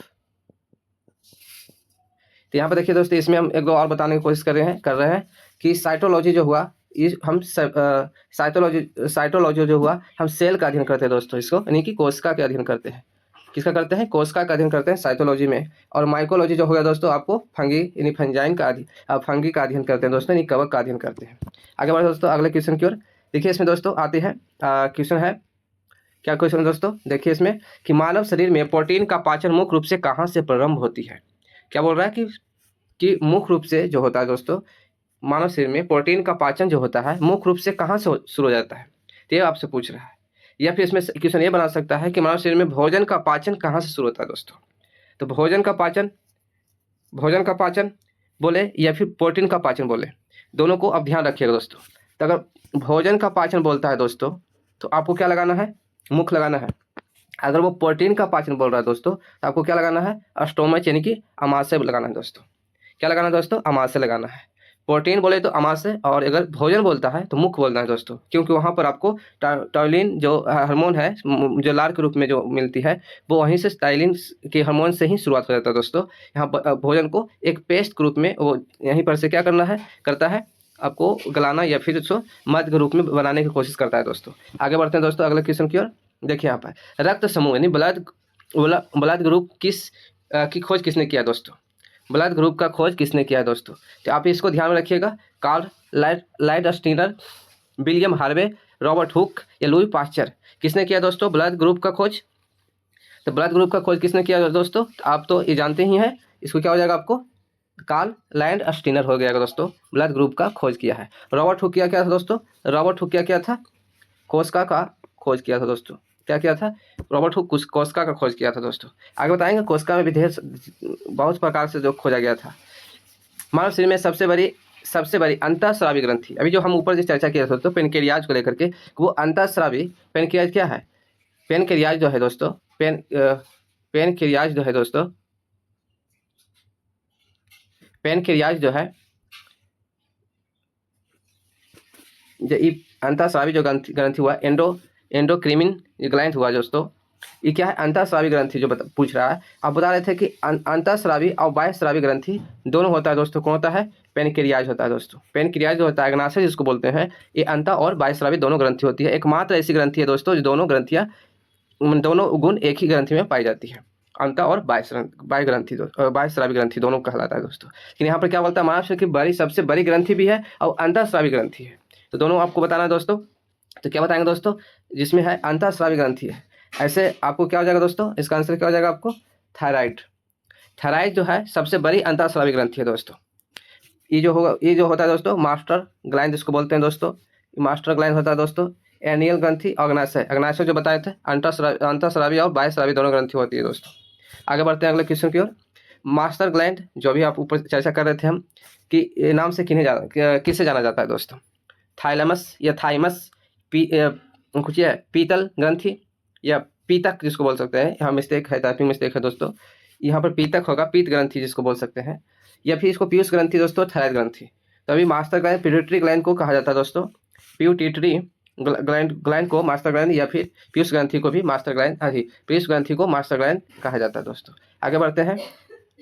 तो यहाँ पर देखिए दोस्तों, इसमें हम एक दो और बताने की कोशिश कर रहे हैं कि साइटोलॉजी जो हुआ, ये हम साइटोलॉजी जो हुआ, हम सेल का अध्ययन करते हैं दोस्तों, इसको यानी कि कोशिका का अध्ययन करते हैं। किसका करते हैं, कोशिका का अध्ययन करते हैं साइटोलॉजी में। और माइकोलॉजी जो हो गया दोस्तों, आपको फंगी यानी फंजाइन का फंगी का अध्ययन करते हैं दोस्तों, यानी कवक का अध्ययन करते हैं। आगे बढ़े दोस्तों अगले क्वेश्चन की ओर। देखिए इसमें दोस्तों आते हैं, क्वेश्चन है, क्या क्वेश्चन है दोस्तों, देखिए इसमें कि मानव शरीर में प्रोटीन का पाचन मुख्य रूप से कहाँ से प्रारंभ होती है। क्या बोल रहा है कि मुख्य रूप से जो होता है दोस्तों, मानव शरीर में प्रोटीन का पाचन जो होता है मुख्य रूप से कहाँ से शुरू हो जाता है, तो ये आपसे पूछ रहा है। या फिर इसमें क्वेश्चन ये बना सकता है कि मानव शरीर में भोजन का पाचन कहाँ से शुरू होता है दोस्तों। तो भोजन का पाचन बोले या फिर प्रोटीन का पाचन बोले, दोनों को अब ध्यान रखिएगा दोस्तों। तो अगर भोजन का पाचन बोलता है दोस्तों, तो आपको क्या लगाना है, मुख लगाना है। अगर वो प्रोटीन का पाचन बोल रहा है दोस्तों, तो आपको क्या लगाना है, स्टोमच यानी कि अमाशय लगाना है दोस्तों। क्या लगाना है दोस्तों, अमाशय लगाना है। प्रोटीन बोले तो अमाशय, और अगर भोजन बोलता है तो मुख बोलना है दोस्तों, क्योंकि वहाँ पर आपको टाइलिन जो हार्मोन है, जो लार के रूप में जो मिलती है, वो वहीं से टाइलिन के हार्मोन से ही शुरुआत हो जाता है दोस्तों। यहाँ भोजन को एक पेस्ट के रूप में वो यहीं पर से क्या करता है आपको गलाना, या फिर उसको मध्य के रूप में बनाने की कोशिश करता है दोस्तों। आगे बढ़ते हैं दोस्तों अगले क्वेश्चन की ओर। देखिए यहाँ पर रक्त समूह यानी ब्लड ग्रुप की खोज किसने किया दोस्तों, ब्लड ग्रुप का खोज किसने किया है दोस्तों। तो आप इसको ध्यान में रखिएगा, Karl Landsteiner, William Harvey, Robert Hooke, या लुई पास्चर। किसने किया दोस्तों ब्लड ग्रुप का खोज। तो ब्लड ग्रुप का खोज किसने किया दोस्तों, आप तो ये जानते ही हैं, इसको क्या हो जाएगा आपको, कार्ल लाइडस्टीनर हो गया दोस्तों, ब्लड ग्रुप का खोज किया है। रॉबर्ट हुक क्या था दोस्तों, रॉबर्ट हुक क्या था, कोशिका का खोज किया था दोस्तों। क्या किया था, रॉबर्ट हुक कोशिका का खोज किया था दोस्तों। आगे बताएंगे, कोशिका में भी बहुत प्रकार से जो खोजा गया था। मानव शरीर में सबसे बड़ी अंतःस्रावी ग्रंथि, अभी जो हम ऊपर जो चर्चा किया था दोस्तों पेनक्रियाज को लेकर के, वो अंतःस्रावी पेनक्रियाज क्या है, पेनक्रियाज जो है दोस्तों, पेनक्रियाज जो है दोस्तों, पेनक्रियाज जो है, जो अंतःस्रावी जो ग्रंथि हुआ, एंडोक्रिमिन ग्लैंड हुआ दोस्तों, ये क्या है, अंतःस्रावी ग्रंथि जो पूछ रहा है। आप बता रहे थे कि अंतःस्रावी और बाह्यस्रावी ग्रंथि दोनों होता है दोस्तों, कौन होता है, पेनक्रियाज होता है दोस्तों। पेनक्रियाज जो होता है, अग्नाशय जिसको बोलते हैं, ये अंतः और बाह्यस्रावी दोनों ग्रंथि होती है। एकमात्र ऐसी ग्रंथि है दोस्तों जो दोनों ग्रंथियाँ दोनों गुण एक ही ग्रंथि में पाई जाती है। अंत और बाह्य ग्रंथि, बाह्यस्रावी ग्रंथि दोनों कहलाता है दोस्तों। लेकिन यहाँ पर क्या बोलता है, महाशय की बड़ी सबसे बड़ी ग्रंथि भी है और अंतःस्रावी ग्रंथि है, तो दोनों आपको बताना है दोस्तों। तो क्या बताएंगे दोस्तों, जिसमें है अंतःस्रावी ग्रंथि है, ऐसे आपको क्या हो जाएगा दोस्तों, इसका आंसर क्या हो जाएगा आपको, थायराइड। थायराइड जो है सबसे बड़ी अंतःस्रावी ग्रंथि है दोस्तों। ये जो होता है दोस्तों मास्टर ग्लैंड जिसको बोलते हैं दोस्तों, मास्टर ग्लैंड होता है दोस्तों। एनियल ग्रंथि, अग्नाशय जो बताए थे, अंतःस्रावी और बाह्यस्रावी दोनों ग्रंथि होती है दोस्तों। आगे बढ़ते हैं अगले क्वेश्चन की ओर। मास्टर ग्लैंड जो भी आप ऊपर चर्चा कर रहे थे हम, कि नाम से किससे जाना जाता है दोस्तों, थाइलमस या थाइमस, कुछ पीतल ग्रंथि या पीतक जिसको बोल सकते हैं, यहाँ मिस्टेक है, टाइपिंग मिस्टेक है दोस्तों, यहाँ पर पीतक होगा, पीत ग्रंथि जिसको बोल सकते हैं, या फिर इसको पीयूष ग्रंथि दोस्तों, थायराइड ग्रंथि। तो अभी मास्टर ग्लैंड पिट्यूटरी ग्लैंड को कहा जाता है दोस्तों, पिट्यूटरी ग्लैंड को मास्टर ग्लैंड, या फिर पीयूष ग्रंथि को भी मास्टर ग्लैंड, पीयूष ग्रंथि को मास्टर ग्लैंड कहा जाता है दोस्तों। आगे बढ़ते हैं।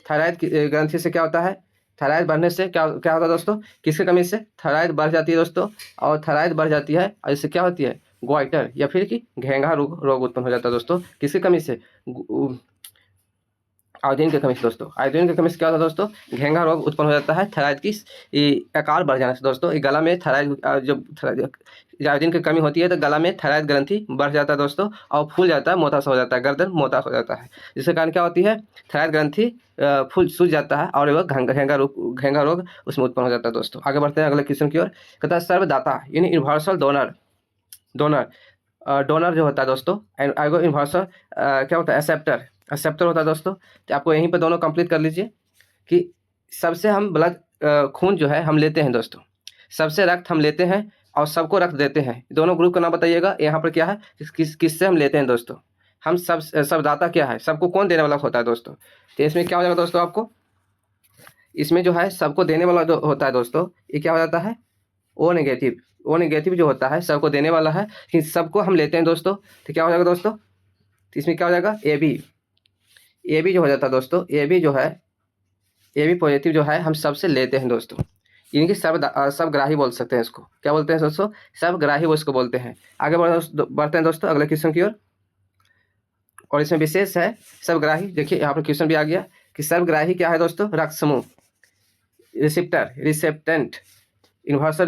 थायराइड ग्रंथि से क्या होता है, थायराइड बढ़ने से क्या होता है दोस्तों, किसकी कमी से थायराइड बढ़ जाती है दोस्तों, और थायराइड बढ़ जाती है और इससे क्या होती है, ग्वाइटर या फिर कि घेंघा रोग उत्पन्न हो जाता है दोस्तों। किसकी कमी से, आयोडीन की कमी से दोस्तों। आयोडीन की कमी से क्या होता है दोस्तों, घेंघा रोग उत्पन्न हो जाता है थायराइड की आकार बढ़ जाने से दोस्तों। गला में थायराइड जब आयोडीन की कमी होती है तो गला में थायराइड ग्रंथि बढ़ जाता है दोस्तों, और फूल जाता है, मोटा सा हो जाता है, गर्दन मोटा हो जाता है, जिसके कारण क्या होती है, थायराइड ग्रंथि फूल सूज जाता है और वह घेंघा रोग उसमें उत्पन्न हो जाता है दोस्तों। आगे बढ़ते हैं अगले क्वेश्चन की ओर। कहता है सर्वदाता यानी यूनिवर्सल डोनर जो होता है दोस्तों, यूनिवर्सल क्या होता है, एक्सेप्टर होता है दोस्तों। तो आपको यहीं पर दोनों कंप्लीट कर लीजिए कि सबसे हम ब्लड खून जो है हम लेते हैं दोस्तों, सबसे रक्त हम लेते हैं और सबको रक्त देते हैं। दोनों ग्रुप का नाम बताइएगा। यहाँ पर क्या है, किससे हम लेते हैं दोस्तों, हम सब दाता क्या है, सबको कौन देने वाला होता है दोस्तों। तो इसमें क्या हो जाएगा दोस्तों, आपको इसमें जो है सबको देने वाला जो होता है दोस्तों, ये क्या हो जाता है, ओ नेगेटिव जो होता है सबको देने वाला है, लेकिन सबको हम लेते हैं दोस्तों। तो क्या हो जाएगा दोस्तों, तो इसमें क्या हो जाएगा, ए बी जो हो जाता है दोस्तों, ए बी पॉजिटिव जो है हम सबसे लेते हैं दोस्तों। इनकी सबग्राही बोल सकते हैं इसको, क्या बोलते हैं दोस्तों, सबग्राही वो इसको बोलते हैं। आगे बढ़ते हैं दोस्तों अगले क्वेश्चन की ओर। और इसमें विशेष है सबग्राही, देखिए यहाँ पर क्वेश्चन भी आ गया कि सबग्राही क्या है दोस्तों, रक्त समूह, रिसेप्टेंट, यूनिवर्सल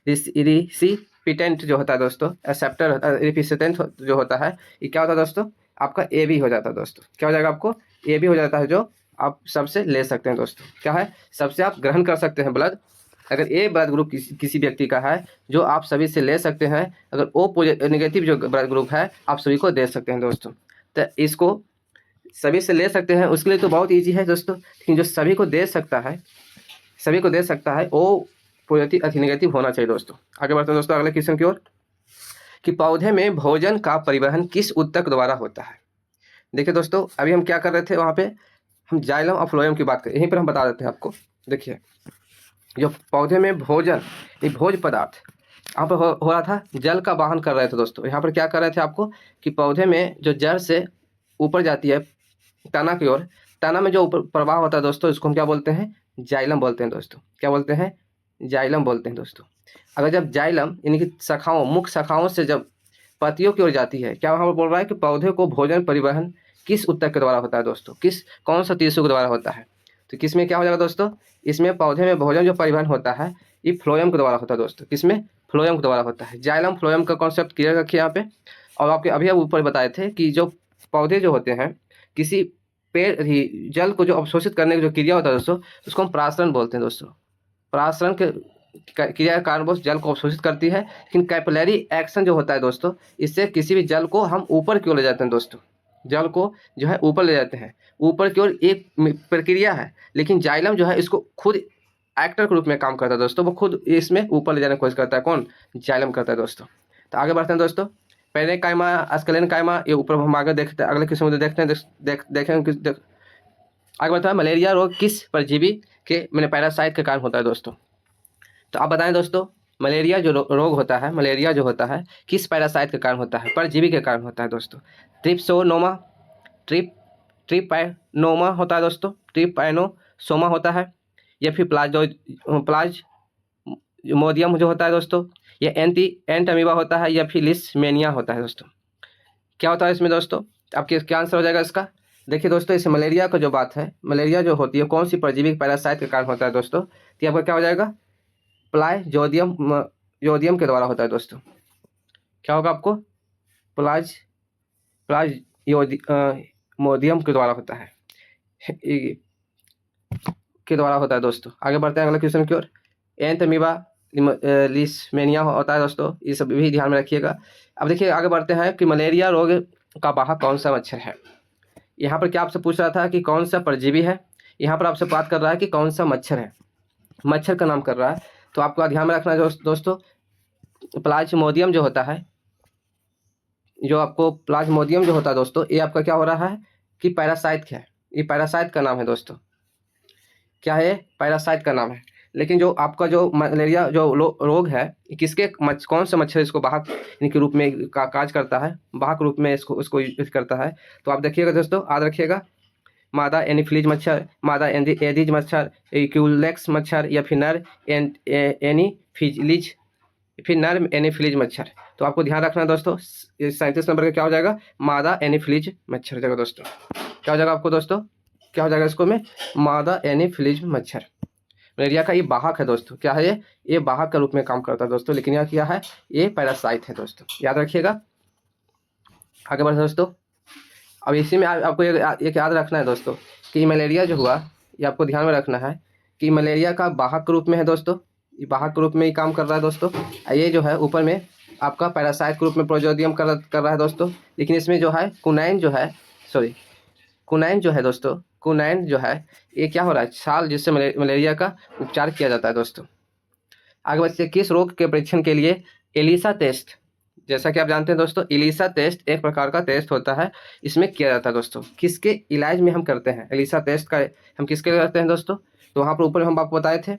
रिसिपिटेंट जो होता है दोस्तों, एक्सेप्टर रिसिपिटेंट जो होता है, ये क्या होता है दोस्तों, आपका ए बी हो जाता है दोस्तों। क्या हो जाएगा, आपको ए बी हो जाता है, जो आप सबसे ले सकते हैं दोस्तों। क्या है, सबसे आप ग्रहण कर सकते हैं ब्लड। अगर ए ब्लड ग्रुप किसी व्यक्ति का है जो आप सभी से ले सकते हैं, अगर ओ नेगेटिव जो ब्लड ग्रुप है आप सभी को दे सकते हैं दोस्तों। तो इसको सभी से ले सकते हैं, उसके लिए तो बहुत ईजी है दोस्तों, लेकिन जो सभी को दे सकता है ओ पॉजिटिव अति नेगेटिव होना चाहिए दोस्तों। आगे बढ़ते हैं दोस्तों अगले क्वेश्चन की ओर, कि पौधे में भोजन का परिवहन किस ऊतक द्वारा होता है। देखिए दोस्तों, अभी हम क्या कर रहे थे, वहाँ पे हम जाइलम और फ्लोएम की बात करें, यहीं पर हम बता देते हैं आपको। देखिए जो पौधे में भोजन, ये भोज पदार्थ यहाँ पर हो रहा था, जल का वाहन कर रहे थे दोस्तों। यहाँ पर क्या कर रहे थे आपको, कि पौधे में जो जड़ से ऊपर जाती है तना की ओर, तना में जो ऊपर प्रवाह होता है दोस्तों, इसको हम क्या बोलते हैं, जाइलम बोलते हैं दोस्तों। क्या बोलते हैं, जाइलम बोलते हैं दोस्तों। अगर जब जाइलम यानी कि शाखाओं, मुख्य शाखाओं से जब पत्तियों की ओर जाती है, क्या वहाँ पर बोल रहा है कि पौधे को भोजन परिवहन किस ऊतक के द्वारा होता है दोस्तों, कौन सा टिश्यू के द्वारा होता है। तो किसमें क्या हो जाएगा दोस्तों, इसमें पौधे में भोजन जो परिवहन होता है ये फ्लोएम के द्वारा होता है दोस्तों। किसमें, फ्लोएम के द्वारा होता है। जाइलम फ्लोएम का कॉन्सेप्ट क्लियर रखिए यहाँ पे। और आपके अभी आप ऊपर बताए थे कि जो पौधे जो होते हैं, किसी पेड़ ही जल को जो अवशोषित करने की जो क्रिया होता है दोस्तों, उसको हम परासरण बोलते हैं दोस्तों। परासरण के क्रिया के कारणवश जल को अवशोषित करती है, लेकिन कैपिलरी एक्शन जो होता है दोस्तों, इससे किसी भी जल को हम ऊपर की ओर ले जाते हैं दोस्तों। जल को जो है ऊपर ले जाते हैं, ऊपर की ओर एक प्रक्रिया है, लेकिन जाइलम जो है इसको खुद एक्टर के रूप में काम करता है दोस्तों। वो खुद इसमें ऊपर ले जाने की कोशिश करता है, कौन, जाइलम करता है दोस्तों। तो आगे बढ़ते हैं दोस्तों, पेरेकाइमा, स्क्लेरेनकाइमा, ये ऊपर हम आगे देखते हैं, अगले किस्म में देखते हैं, देखेंगे। आगे बढ़ता है, मलेरिया रोग किस परजीवी के मैंने पैरासाइट के कारण होता है दोस्तों। तो आप बताएं दोस्तों, मलेरिया जो रोग होता है, मलेरिया जो होता है किस पैरासाइट के कारण होता है, परजीवी के कारण होता है दोस्तों। ट्रिपैनोमा होता है दोस्तों, ट्रिपैनोसोमा होता है, या फिर प्लाज्मोडियम जो होता है दोस्तों, या एंट अमीबा होता है, या फिर लिस्मेनिया होता है दोस्तों। क्या होता है इसमें दोस्तों? आपके क्या आंसर हो जाएगा इसका? देखिए दोस्तों, इस मलेरिया का जो बात है, मलेरिया जो होती है कौन सी परजीवी पैरासाइट के कारण होता है दोस्तों? तो ये आपका क्या हो जाएगा? प्लाज्मोडियम योडियम के द्वारा होता है दोस्तों। क्या होगा आपको? प्लाज्मोडियम के द्वारा होता है, के द्वारा होता है दोस्तों। आगे बढ़ते हैं अगले क्वेश्चन की ओर। एंथमीबा लीशमेनिया होता है दोस्तों, ये सब भी ध्यान में रखिएगा। अब देखिए आगे बढ़ते हैं कि मलेरिया रोग का वाहक कौन सा मच्छर है। यहाँ पर क्या आपसे पूछ रहा था कि कौन सा परजीवी है, यहाँ पर आपसे बात कर रहा है कि कौन सा मच्छर है, मच्छर का नाम कर रहा है। तो आपको ध्यान में रखना है दोस्तों, प्लाज्मोडियम जो होता है, जो आपको प्लाज्मोडियम जो होता है दोस्तों, ये आपका क्या हो रहा है कि पैरासाइट है, ये पैरासाइट का नाम है दोस्तों। क्या है? पैरासाइट का नाम है। लेकिन जो आपका जो मलेरिया जो रोग है, किसके कौन सा मच्छर इसको वाहक के रूप में कार्य करता है, वाहक रूप में इसको यूज करता है? तो आप देखिएगा दोस्तों, याद रखिएगा, मादा एनीफिलीज मच्छर, मादा एडीज मच्छर, क्यूलेक्स मच्छर, या फिर नर एनीफिलीज, फिर नर एनीफिलीज मच्छर। तो आपको ध्यान रखना है दोस्तों, 37 नंबर का क्या हो जाएगा? मादा एनीफिलीज मच्छर हो जाएगा दोस्तों। क्या हो जाएगा आपको दोस्तों? क्या हो जाएगा इसको में? मादा एनीफिलीज मच्छर। मलेरिया का ये वाहक है दोस्तों। क्या है ये वाहक के रूप में काम करता है दोस्तों, लेकिन यह क्या है? ये पैरासाइट है दोस्तों, याद रखिएगा। आगे बढ़ते दोस्तों, अब इसी में आपको एक याद रखना है दोस्तों कि मलेरिया जो हुआ, ये आपको ध्यान में रखना है कि मलेरिया का वाहक के रूप में है दोस्तों, ये वाहक के रूप में ही काम कर रहा है दोस्तों। ये जो है ऊपर में आपका पैरासाइट के रूप में प्रोजोडियम कर रहा है दोस्तों। लेकिन इसमें जो है कुनाइन जो है, कुनाइन जो है दोस्तों, कुनाइन जो है ये क्या हो रहा है? छाल, जिससे मलेरिया का उपचार किया जाता है दोस्तों। आगे बढ़ते, किस रोग के परीक्षण के लिए एलिसा टेस्ट, जैसा कि आप जानते हैं दोस्तों, एलिसा टेस्ट एक प्रकार का टेस्ट होता है, इसमें किया जाता है दोस्तों। किसके इलाज में हम करते हैं एलिसा टेस्ट का? हम किसके लिए करते हैं दोस्तों? तो वहाँ पर ऊपर हम आपको बताए थे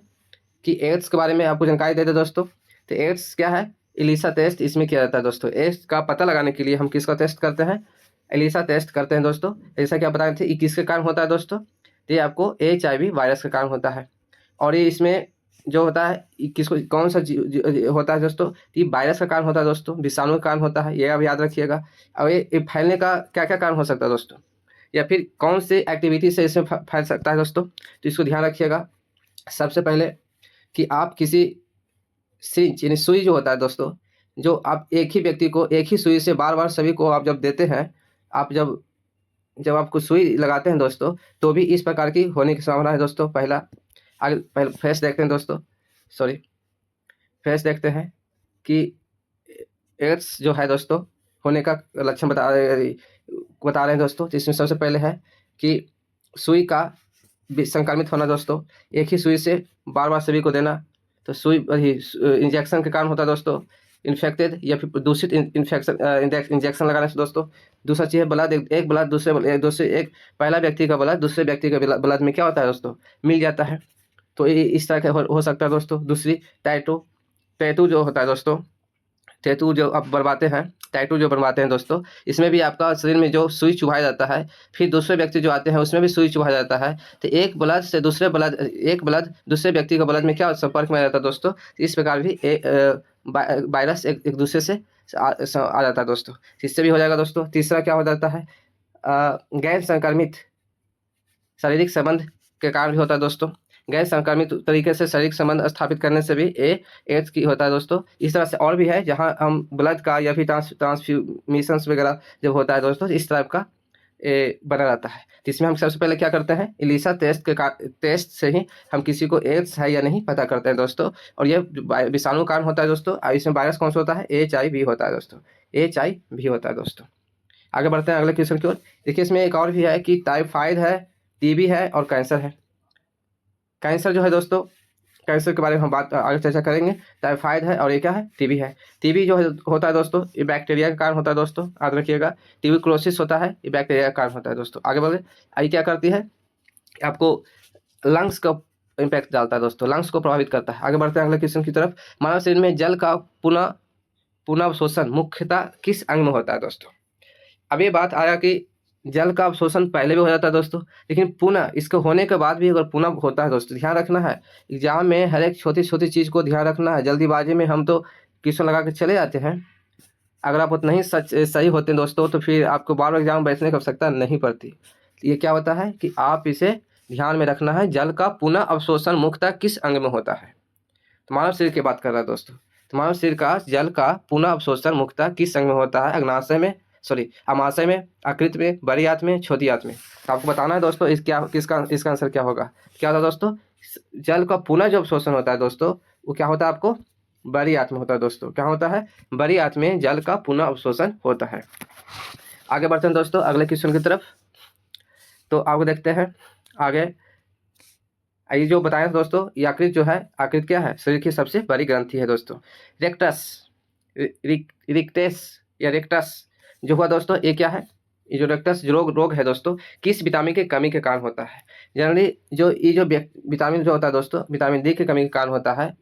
कि एड्स के बारे में आपको जानकारी देते दोस्तों। तो एड्स क्या है? एलिसा टेस्ट इसमें किया जाता है दोस्तों। एड्स का पता लगाने के लिए हम किसका टेस्ट करते हैं? एलिसा टेस्ट करते हैं दोस्तों। जैसा कि आप बताए थे, ये किसके कारण होता है दोस्तों? तो ये आपको HIV वायरस के कारण होता है। और ये इसमें जो होता है किसको, कौन सा होता है दोस्तों? ये वायरस का कारण होता है दोस्तों, विषाणु का कारण होता है, ये अब याद रखिएगा। और ये फैलने का क्या क्या कारण हो सकता है दोस्तों, या फिर कौन से एक्टिविटी से इसमें फैल सकता है दोस्तों? तो इसको ध्यान रखिएगा। सबसे पहले कि आप किसी सिरिंज यानी सुई जो होता है दोस्तों, जो आप एक ही व्यक्ति को एक ही सुई से बार बार सभी को आप जब देते हैं, आप जब आपको सुई लगाते हैं दोस्तों, तो भी इस प्रकार की होने की संभावना है दोस्तों। पहले फेस देखते हैं दोस्तों, फेस देखते हैं कि एड्स जो है दोस्तों होने का लक्षण बता रहे हैं दोस्तों। तो इसमें सबसे पहले है कि सुई का संक्रमित होना दोस्तों, एक ही सुई से बार बार सभी को देना, तो सुई इंजेक्शन के कारण होता है दोस्तों, इन्फेक्टेड या फिर दूषित इंजेक्शन लगाने से दोस्तों। दूसरा चीज़ है ब्लड, एक ब्लड एक पहला व्यक्ति का ब्लड दूसरे व्यक्ति के ब्लड में क्या होता है दोस्तों? मिल जाता है। तो ये इस तरह का हो सकता है दोस्तों। दूसरी टैटू जो होता है दोस्तों, टैटू जो आप बनवाते हैं, टैटू जो बनवाते हैं दोस्तों, इसमें भी आपका शरीर में जो सुई चुभाया जाता है, फिर दूसरे व्यक्ति जो आते हैं उसमें भी सुई चुभाया जाता है। तो एक ब्लड दूसरे व्यक्ति का ब्लड में क्या संपर्क में रहता है दोस्तों, इस प्रकार भी वायरस एक दूसरे से आ जाता है दोस्तों, इससे भी हो जाएगा दोस्तों। तीसरा क्या हो जाता है? गैर संक्रमित शारीरिक संबंध के कारण भी होता है दोस्तों। गैर संक्रमित तरीके से शारीरिक संबंध स्थापित करने से भी एड्स की होता है दोस्तों। इस तरह से और भी है, जहां हम ब्लड का या फिर ट्रांसफ्यूमिशंस वगैरह जब होता है दोस्तों, इस टाइप का बना रहता है। तो इसमें हम सबसे पहले क्या करते हैं? एलिसा टेस्ट से ही हम किसी को एड्स है या नहीं पता करते हैं दोस्तों। और ये विषाणु कारण होता है दोस्तों। इसमें वायरस कौन सा होता है? HIV होता है दोस्तों, HIV होता है दोस्तों। आगे बढ़ते हैं अगले क्वेश्चन की ओर। देखिए इसमें एक और भी है कि टाइफाइड है, TB है और कैंसर है। कैंसर जो है दोस्तों, कैंसर के बारे में हम बात आगे चर्चा करेंगे। टाइफाइड है और ये क्या है? TB है। TB जो होता है दोस्तों, ये बैक्टीरिया के कारण होता है दोस्तों, याद रखिएगा। ट्यूबरकुलोसिस होता है, ये बैक्टीरिया के कारण होता है दोस्तों। आगे बढ़े, आई क्या करती है? आपको लंग्स का इम्पैक्ट डालता है दोस्तों, लंग्स को प्रभावित करता है। आगे बढ़ते हैं अगले क्वेश्चन की तरफ। मानव शरीर में जल का पुनः अवशोषण मुख्यतः किस अंग में होता है दोस्तों? अब ये बात आया कि जल का अवशोषण पहले भी हो जाता है दोस्तों, लेकिन पुनः इसके होने के बाद भी अगर पुनः होता है दोस्तों, ध्यान रखना है। एग्जाम में हर एक छोटी छोटी चीज़ को ध्यान रखना है। जल्दीबाजी में हम तो क्वेश्चन लगा के चले जाते हैं, अगर आप उतना ही सही होते हैं दोस्तों तो फिर आपको बार बार एग्जाम बैठने की आवश्यकता नहीं पड़ती। ये क्या होता है कि आप इसे ध्यान में रखना है, जल का पुनः अवशोषण मुख्यतः किस अंग में होता है। तो मानव शरीर की बात कर रहा है दोस्तों, तो मानव शरीर का जल का पुनः अवशोषण मुख्यतः किस अंग में होता है, अग्नाशय में, अमाशय में, आकृत में, बड़ी आंत में, छोटी आंत में। तो आपको बताना है दोस्तों इसका आंसर क्या होगा। क्या होता है दोस्तों, जल का पुनः जो अवशोषण होता है दोस्तों वो क्या होता है, आपको बड़ी आंत में होता है दोस्तों। क्या होता है, बड़ी आंत में जल का पुनः अवशोषण होता है। आगे बढ़ते हैं दोस्तों अगले क्वेश्चन की तरफ। तो आपको देखते हैं आगे, ये जो बताया दोस्तों, ये आकृत जो है, आकृत क्या है, शरीर की सबसे बड़ी ग्रंथि है दोस्तों। रेक्टस, रिक्टेस या रेक्टस जो हुआ दोस्तों, ये क्या है, ये जो रेक्टस जो रोग है दोस्तों, किस विटामिन की कमी के कारण होता है। जनरली जो ये जो विटामिन जो होता है दोस्तों, विटामिन डी की कमी के कारण होता है।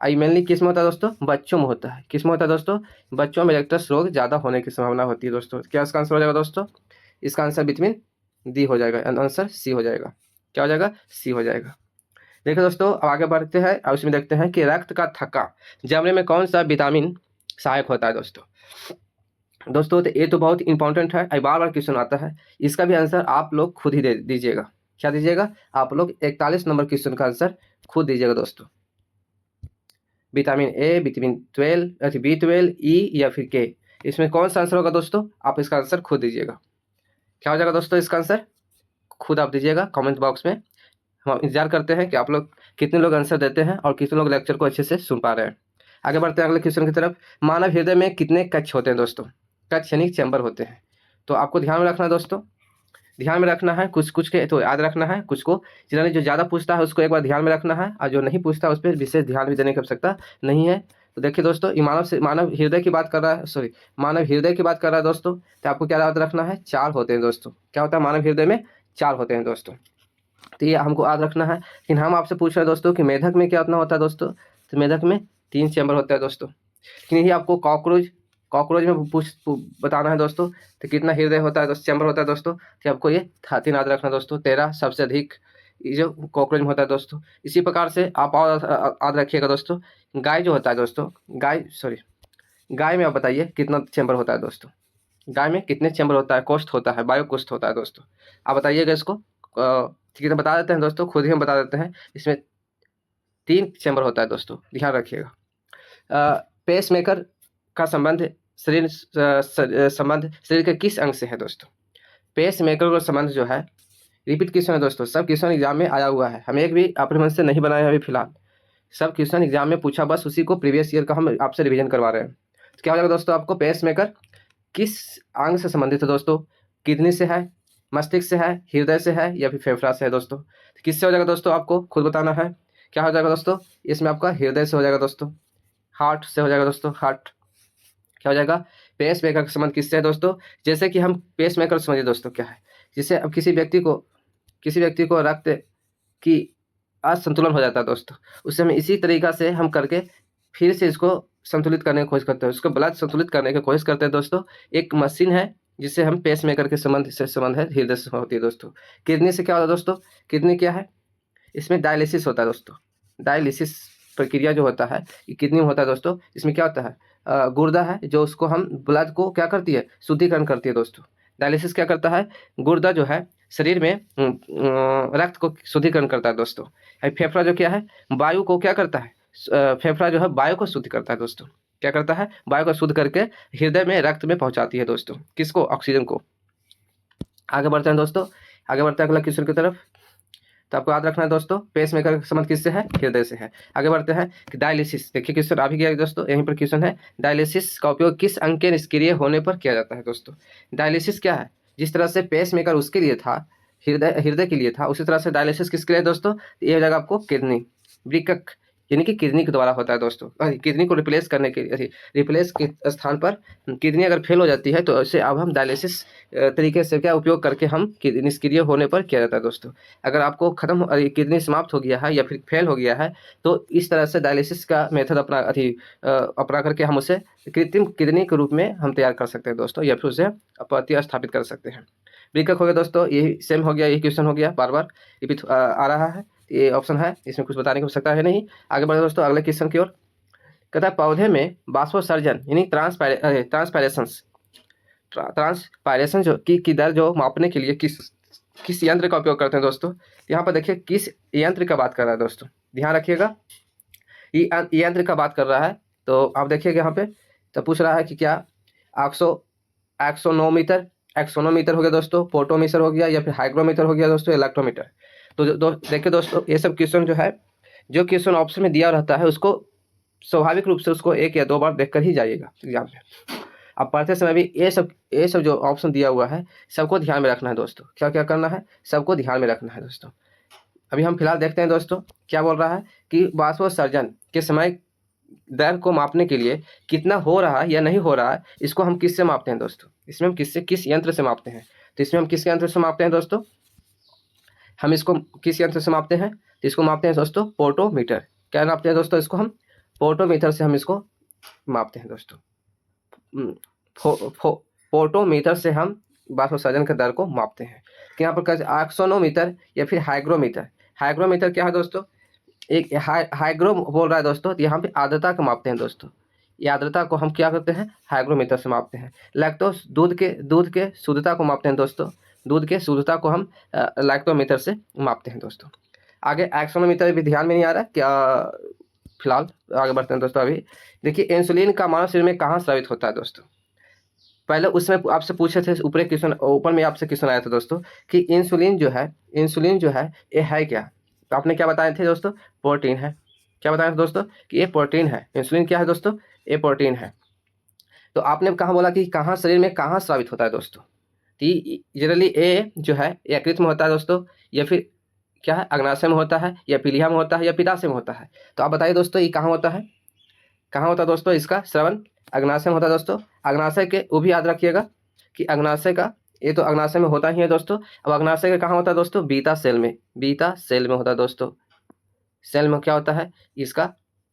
आई मेनली किस में होता है दोस्तों, बच्चों में होता है। किस में होता है दोस्तों, बच्चों में रेक्टस रोग ज़्यादा होने की संभावना होती है दोस्तों। क्या इसका आंसर हो जाएगा दोस्तों, इसका आंसर विटामिन डी हो जाएगा, आंसर सी हो जाएगा। क्या हो जाएगा, सी हो जाएगा। देखिए दोस्तों अब आगे बढ़ते हैं और उसमें देखते हैं कि रक्त का थक्का जमने में कौन सा विटामिन सहायक होता है दोस्तों तो ये तो बहुत इंपॉर्टेंट है, बार बार क्वेश्चन आता है। इसका भी आंसर आप लोग खुद ही दे दीजिएगा। क्या दीजिएगा, आप लोग 41 नंबर क्वेश्चन का आंसर खुद दीजिएगा दोस्तों। विटामिन ए, विटामिन 12, B12, ई या फिर के, इसमें कौन सा आंसर होगा दोस्तों, आप इसका आंसर खुद दीजिएगा। क्या हो जाएगा दोस्तों, इसका आंसर खुद आप दीजिएगा कमेंट बॉक्स में। हम इंतजार करते हैं कि आप लोग कितने लोग आंसर देते हैं और कितने लोग लेक्चर को अच्छे से सुन पा रहे हैं। आगे बढ़ते हैं अगले क्वेश्चन की तरफ। मानव हृदय में कितने कक्ष होते हैं दोस्तों, कक्ष यानी चैम्बर होते हैं। तो आपको ध्यान में रखना है दोस्तों, ध्यान में रखना है, कुछ कुछ के तो याद रखना है, कुछ को जिन्होंने जो ज़्यादा पूछता है उसको एक बार ध्यान में रखना है, और जो नहीं पूछता उस पर विशेष ध्यान भी देने की आवश्यकता नहीं है। तो देखिए दोस्तों, ये मानव हृदय की बात कर रहा है, मानव हृदय की बात कर रहा है दोस्तों, तो आपको क्या याद रखना है, 4 होते हैं दोस्तों। क्या होता है, मानव हृदय में 4 होते हैं दोस्तों। तो ये हमको याद रखना है। लेकिन हम आपसे पूछ रहे हैं दोस्तों कि मेढक में क्या उतना होता है दोस्तों, तो मेढक में 3 चैम्बर होता है दोस्तों। लेकिन यही आपको कॉकरोच में बताना है दोस्तों, तो कितना हृदय होता है दोस्तों, चैम्बर होता है दोस्तों, तो आपको ये 3 याद रखना दोस्तों। 13 सबसे अधिक ये जो कॉकरोच में होता है दोस्तों। इसी प्रकार से आप और याद रखिएगा दोस्तों, गाय जो होता है दोस्तों, गाय में आप बताइए कितना चैम्बर होता है दोस्तों, गाय में कितने चैम्बर होता है, कोष्ठ होता है, बायो कोष्ठ होता है दोस्तों, आप बताइएगा इसको। ठीक है, तो बता देते हैं दोस्तों, खुद ही हम बता देते हैं। इसमें 3 चैम्बर होता है दोस्तों, ध्यान रखिएगा। पेस मेकर का संबंध शरीर के किस अंग से है दोस्तों। पेस मेकर का संबंध जो है, रिपीट क्वेश्चन है दोस्तों, सब क्वेश्चन एग्जाम में आया हुआ है, हम एक भी अपने मन से नहीं बनाए अभी फिलहाल, सब क्वेश्चन एग्जाम में पूछा, बस उसी को प्रीवियस ईयर का हम आपसे रिवीजन करवा रहे हैं। तो क्या हो जाएगा दोस्तों, आपको पेस मेकर किस अंग से संबंधित है दोस्तों, किडनी से है, मस्तिष्क से है, हृदय से है या फिर फेफड़ा से है दोस्तों। तो किससे हो जाएगा दोस्तों, आपको खुद बताना है। क्या हो जाएगा दोस्तों, इसमें आपका हृदय से हो जाएगा दोस्तों, हार्ट से हो जाएगा दोस्तों, हार्ट। क्या हो जाएगा, पेस मेकर का संबंध किससे है दोस्तों, जैसे कि हम पेस मेकर समझिए दोस्तों क्या है, जिससे अब किसी व्यक्ति को रक्त की असंतुलन हो जाता है दोस्तों, उससे हम इसी तरीका से हम करके फिर से इसको संतुलित करने की कोशिश करते हैं, उसको ब्लड संतुलित करने की कोशिश करते हैं दोस्तों। एक मशीन है जिससे हम पेस मेकर के संबंध है, हृदय से होती है दोस्तों। किडनी से क्या होता है दोस्तों, किडनी क्या है, इसमें डायलिसिस होता है दोस्तों, डायलिसिस प्रक्रिया जो होता है ये किडनी में होता है दोस्तों। इसमें क्या होता है, गुर्दा है जो उसको हम ब्लड को क्या करती है, शुद्धिकरण करती है दोस्तों। डायलिसिस क्या करता है, गुर्दा जो है शरीर में रक्त को शुद्धिकरण करता है दोस्तों। फेफड़ा जो क्या है, वायु को क्या करता है, फेफड़ा जो है वायु को शुद्ध करता है दोस्तों। क्या करता है, वायु को शुद्ध करके हृदय में रक्त में पहुंचाती है दोस्तों, किसको, ऑक्सीजन को। आगे बढ़ते हैं दोस्तों, आगे बढ़ते हैं अगला क्वेश्चन की तरफ। तो आपको याद रखना है दोस्तों, पेस मेकर का संबंध किससे है, हृदय से है। आगे बढ़ते हैं कि डायलिसिस, देखिए क्वेश्चन आ भी गया दोस्तों, यहीं पर क्वेश्चन है, डायलिसिस का उपयोग किस अंग के निष्क्रिय होने पर किया जाता है दोस्तों। डायलिसिस क्या है, जिस तरह से पेस मेकर उसके लिए था, हृदय के लिए था, उसी तरह से डायलिसिस किसके लिए दोस्तों, ये हो जाएगा आपको किडनी, वृक्क यानी कि किडनी के द्वारा होता है दोस्तों। किडनी को रिप्लेस करने के लिए, रिप्लेस के स्थान पर किडनी अगर फेल हो जाती है तो इसे अब हम डायलिसिस तरीके से क्या उपयोग करके हम निष्क्रिय होने पर किया जाता है दोस्तों। अगर आपको किडनी समाप्त हो गया है या फिर फेल हो गया है तो इस तरह से डायलिसिस का मेथड अपना करके हम उसे कृत्रिम किडनी के रूप में हम तैयार कर सकते हैं दोस्तों, या फिर उसे प्रतिस्थापित कर सकते हैं। वृक्क हो गया दोस्तों, यही सेम हो गया, यही क्वेश्चन हो गया, बार बार रिपीट आ रहा है, ये ऑप्शन है, इसमें कुछ बताने की आवश्यकता है नहीं। आगे बढ़े दोस्तों अगले क्वेश्चन की ओर। कहता है पौधे में बाष्पोत्सर्जन यानी ट्रांसपायरेशन जो की दर जो मापने के लिए किस यंत्र का उपयोग करते हैं दोस्तों। यहाँ पर देखिए किस यंत्र का बात कर रहा है दोस्तों, ध्यान रखिएगा, ये यंत्र का बात कर रहा है। तो आप देखिएगा यहाँ पे तो पूछ रहा है कि क्या एक्सोनोमीटर हो गया दोस्तों, पोटोमीटर हो गया, या फिर हाइग्रोमीटर हो गया दोस्तों, इलेक्ट्रोमीटर। तो देखिए दोस्तों ये सब क्वेश्चन जो है, जो क्वेश्चन ऑप्शन में दिया रहता है उसको स्वाभाविक रूप से उसको 1 या 2 बार देखकर ही जाइएगा एग्जाम में। अब पढ़ते समय भी ये सब जो ऑप्शन दिया हुआ है सबको ध्यान में रखना है दोस्तों। क्या क्या करना है, सबको ध्यान में रखना है दोस्तों। अभी हम फिलहाल देखते हैं दोस्तों क्या बोल रहा है कि बाष्पोत्सर्जन के समय दर को मापने के लिए कितना हो रहा है या नहीं हो रहा है, इसको हम किससे मापते हैं दोस्तों। इसमें हम किस यंत्र से मापते हैं। तो इसमें हम किस यंत्र से मापते हैं दोस्तों, हम इसको किस यंत्र से मापते हैं, तो इसको मापते हैं दोस्तों पोटोमीटर। क्या नापते हैं दोस्तों, इसको हम पोटोमीटर से हम इसको मापते हैं दोस्तों। पोटोमीटर से हम बाष्पोत्सर्जन के दर को मापते हैं। कि यहाँ पर एक्सोनोमीटर या फिर हाइग्रोमीटर। हाइग्रोमीटर क्या है दोस्तों, एक हाइग्रो बोल रहा है दोस्तों, तो यहाँ पे आर्द्रता को मापते हैं दोस्तों। ये आर्द्रता को हम क्या करते हैं, हाइग्रोमीटर से मापते हैं। लैक्टोज दूध के शुद्धता को मापते हैं दोस्तों, दूध के शुद्धता को हम लैक्टोमीटर से मापते हैं दोस्तों। आगे एक्सोनोमीटर भी ध्यान में नहीं आ रहा क्या, फिलहाल आगे बढ़ते हैं दोस्तों। अभी देखिए इंसुलिन का मानव शरीर में कहाँ स्रावित होता है दोस्तों। पहले उसमें आपसे पूछे थे, ऊपर में आपसे क्वेश्चन आया था दोस्तों कि इंसुलिन जो है ये है क्या। तो आपने क्या बताए थे दोस्तों, प्रोटीन है। क्या बताया था दोस्तों कि ये प्रोटीन है। इंसुलिन क्या है दोस्तों, ये प्रोटीन है। तो आपने कहाँ बोला कि कहाँ शरीर में कहाँ स्रावित होता है दोस्तों। जनरली ए जो है यकृत में होता है दोस्तों, या फिर क्या है अग्नाशय में होता है, या पीलिया में होता है, या पित्ताशय में होता है। तो आप बताइए दोस्तों ये कहाँ होता है, कहाँ होता है दोस्तों इसका श्रवण, अग्नाशय में होता है दोस्तों। अग्नाशय के वो भी याद रखिएगा कि अग्नाशय का ये तो अग्नाशय में होता ही है दोस्तों। अब अग्नाशय का कहाँ होता है दोस्तों, बीटा सेल में होता है दोस्तों। सेल में क्या होता है, इसका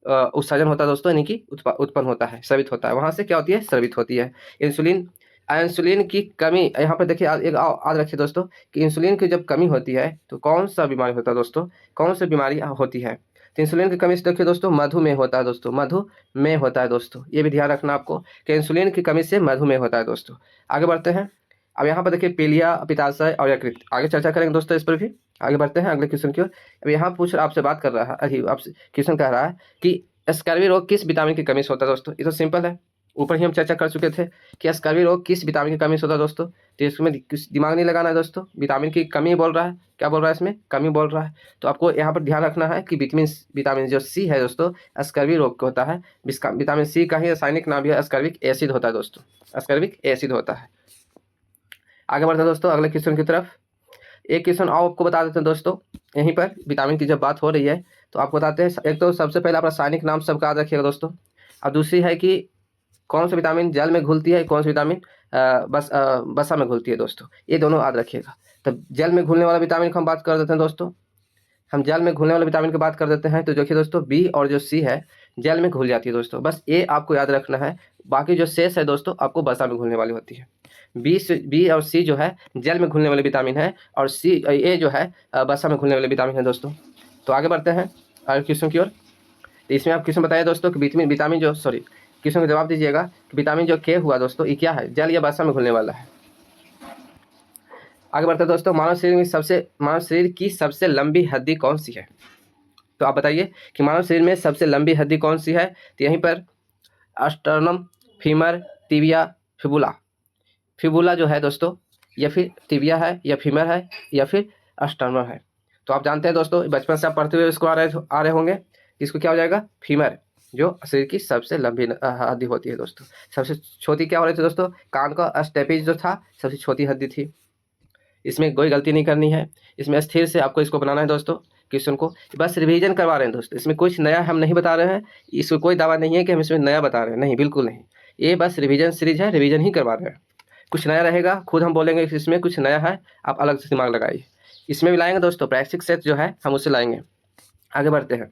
उत्सर्जन होता है दोस्तों, यानी कि उत्पन्न होता है, स्रावित होता है। वहाँ से क्या होती है, स्रावित होती है। इंसुलिन की कमी, यहाँ पर देखिए एक याद रखिए दोस्तों कि इंसुलिन की जब कमी होती है तो कौन सा बीमारी होता है दोस्तों, कौन सी बीमारी होती है। तो इंसुलिन की कमी से देखिए दोस्तों मधुमेह होता है दोस्तों, मधुमेह होता है दोस्तों। ये भी ध्यान रखना आपको कि इंसुलिन की कमी से मधुमेह होता है दोस्तों। आगे बढ़ते हैं। अब यहाँ पर देखिए पीलिया, पित्ताशय और यकृत, आगे चर्चा करेंगे दोस्तों इस पर भी। आगे बढ़ते हैं अगले क्वेश्चन की ओर। अब यहाँ आपसे बात कर रहा है, आपसे क्वेश्चन कह रहा है कि स्कर्वी रोग किस विटामिन की कमी से होता है दोस्तों। ये तो सिंपल है, ऊपर ही हम चर्चा कर चुके थे कि स्कर्वी रोग किस विटामिन की कमी से होता है दोस्तों। तो इसमें दिमाग नहीं लगाना है दोस्तों, विटामिन की कमी बोल रहा है, क्या बोल रहा है इसमें, कमी बोल रहा है। तो आपको यहाँ पर ध्यान रखना है कि विटामिन जो सी है दोस्तों स्कर्वी रोग को होता है। विटामिन सी का ही रासायनिक नाम भी स्कर्विक एसिड होता है दोस्तों, स्कर्विक एसिड होता है। आगे बढ़ते हैं दोस्तों अगले क्वेश्चन की तरफ। एक क्वेश्चन और आपको बता देते हैं दोस्तों, यहीं पर विटामिन की जब बात हो रही है तो आपको बताते हैं। एक तो सबसे पहले आप रासायनिक नाम सबका याद रखिएगा दोस्तों, और दूसरी है कि कौन सा विटामिन जल में घुलती है, कौन सा विटामिन वसा में घुलती है दोस्तों। ये दोनों याद रखिएगा। तो जल में घुलने वाला विटामिन की हम बात कर देते हैं दोस्तों, हम जल में घुलने वाले विटामिन की बात कर देते हैं। तो देखिए दोस्तों बी और जो सी है जल में घुल जाती है दोस्तों, बस ये आपको याद रखना है। बाकी जो शेष है दोस्तों आपको वसा में घुलने वाली होती है। बी और सी जो है जल में घुलने वाले विटामिन है, और सी ए जो है वसा में घुलने वाले विटामिन है दोस्तों। तो आगे बढ़ते हैं अगले क्वेश्चन की ओर। तो इसमें आप क्वेश्चन बताइए दोस्तों कि विटामिन जो क्वेश्चन का जवाब दीजिएगा कि विटामिन जो के हुआ दोस्तों ये क्या है, जल या वसा में घुलने वाला है। आगे बढ़ते हैं दोस्तों। मानव शरीर की सबसे लंबी हड्डी कौन सी है। तो आप बताइए कि मानव शरीर में सबसे लंबी हड्डी कौन सी है। तो यहीं पर स्टर्नम, फीमर, टिबिया, फिबुला जो है दोस्तों, या फिर टिबिया है, या फीमर है, या फिर स्टर्नम है। तो आप जानते हैं दोस्तों बचपन से आप पढ़ते हुए इसको आ रहे होंगे, इसको क्या हो जाएगा, फीमर, जो शरीर की सबसे लंबी हड्डी होती है दोस्तों। सबसे छोटी क्या हो रही थी दोस्तों, कान का स्टेपेज जो था सबसे छोटी हड्डी थी। इसमें कोई गलती नहीं करनी है, इसमें स्थिर से आपको इसको बनाना है दोस्तों। क्वेश्चन को बस रिवीजन करवा रहे हैं दोस्तों, इसमें कुछ नया हम नहीं बता रहे हैं। इसमें कोई दावा नहीं है कि हम इसमें नया बता रहे हैं, नहीं, बिल्कुल नहीं। ये बस रिवीजन सीरीज है, रिवीजन ही करवा रहे हैं। कुछ नया रहेगा खुद हम बोलेंगे कि इसमें कुछ नया है, आप अलग से दिमाग लगाइए। इसमें भी लाएंगे दोस्तों, प्रैक्टिस सेट जो है हम उससे लाएंगे। आगे बढ़ते हैं।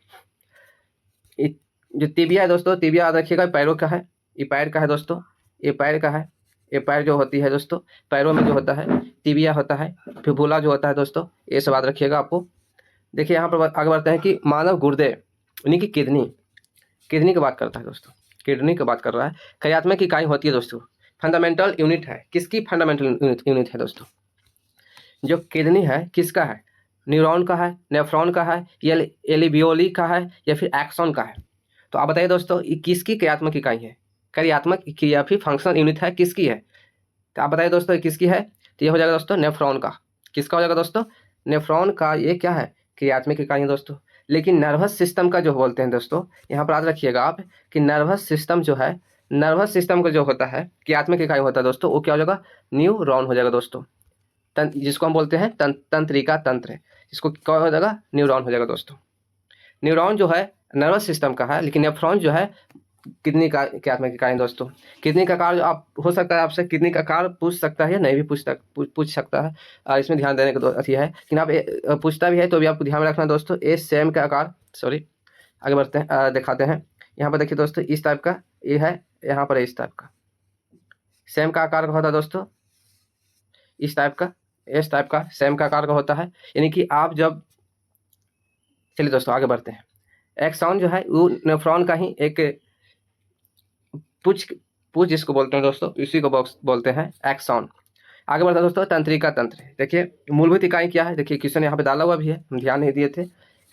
जो टिबिया है दोस्तों, टिबिया याद रखिएगा पैरों का है, ये पैर का है दोस्तों, ये पैर का है। ये पैर जो होती है दोस्तों, पैरों में जो होता है टिबिया होता है, फिबुला जो होता है दोस्तों, ये सब याद रखिएगा आपको। देखिए यहाँ पर आगे बढ़ते हैं कि मानव गुर्दे यानी कि किडनी किडनी की बात करता है दोस्तों, किडनी की बात कर रहा है। कार्यात्मक इकाई होती है दोस्तों, फंडामेंटल यूनिट है। किसकी फंडामेंटल यूनिट है दोस्तों? जो किडनी है किसका है? न्यूरॉन का है, नेफ्रॉन का है, या एलिवियोली का है, या फिर एक्सॉन का है? तो आप बताइए दोस्तों, ये किसकी क्रियात्मक इकाई है? कार्यात्मक या फिर फंक्शनल यूनिट है, किसकी है? तो आप बताइए दोस्तों, ये किसकी है? तो ये हो जाएगा दोस्तों नेफ्रॉन का। किसका हो जाएगा दोस्तों? नेफ्रॉन का। ये क्या है? क्रियात्मक इकाई है दोस्तों। लेकिन नर्वस सिस्टम का जो बोलते हैं दोस्तों, यहाँ पर याद रखिएगा आप कि नर्वस सिस्टम जो है, नर्वस सिस्टम का जो होता है क्रियात्मक इकाई होता है दोस्तों, वो क्या हो जाएगा? न्यूरॉन हो जाएगा दोस्तों। जिसको हम बोलते हैं तंत्रिका तंत्र, जिसको क्या हो जाएगा? न्यूरॉन हो जाएगा दोस्तों। न्यूरॉन जो है नर्वस सिस्टम का है, लेकिन नेफ्रॉन जो है किडनी का क्रियात्मक इकाई है दोस्तों। किडनी का आकार आप हो सकता है आपसे किडनी का आकार पूछ सकता है या नहीं भी पूछ सकता है, इसमें ध्यान देने का अथी है। लेकिन आप पूछता भी है तो भी आपको ध्यान में रखना दोस्तों, ए सेम का आकार, सॉरी आगे बढ़ते हैं, दिखाते हैं। यहाँ पर देखिए दोस्तों, इस टाइप का ये है, यहाँ पर इस टाइप का सेम का आकार का होता है दोस्तों, इस टाइप का, इस टाइप का सेम का आकार का होता है। यानी कि आप जब, चलिए दोस्तों आगे बढ़ते हैं। एक्सॉन जो है वो नेफ्रॉन का ही एक पूछ जिसको बोलते हैं दोस्तों, इसी को बोलते हैं एक्सॉन। आगे बढ़ता है दोस्तों, तंत्रिका तंत्र। देखिए मूलभूत इकाई क्या है, देखिए क्वेश्चन यहाँ पे डाला हुआ भी है, हम ध्यान नहीं दिए थे,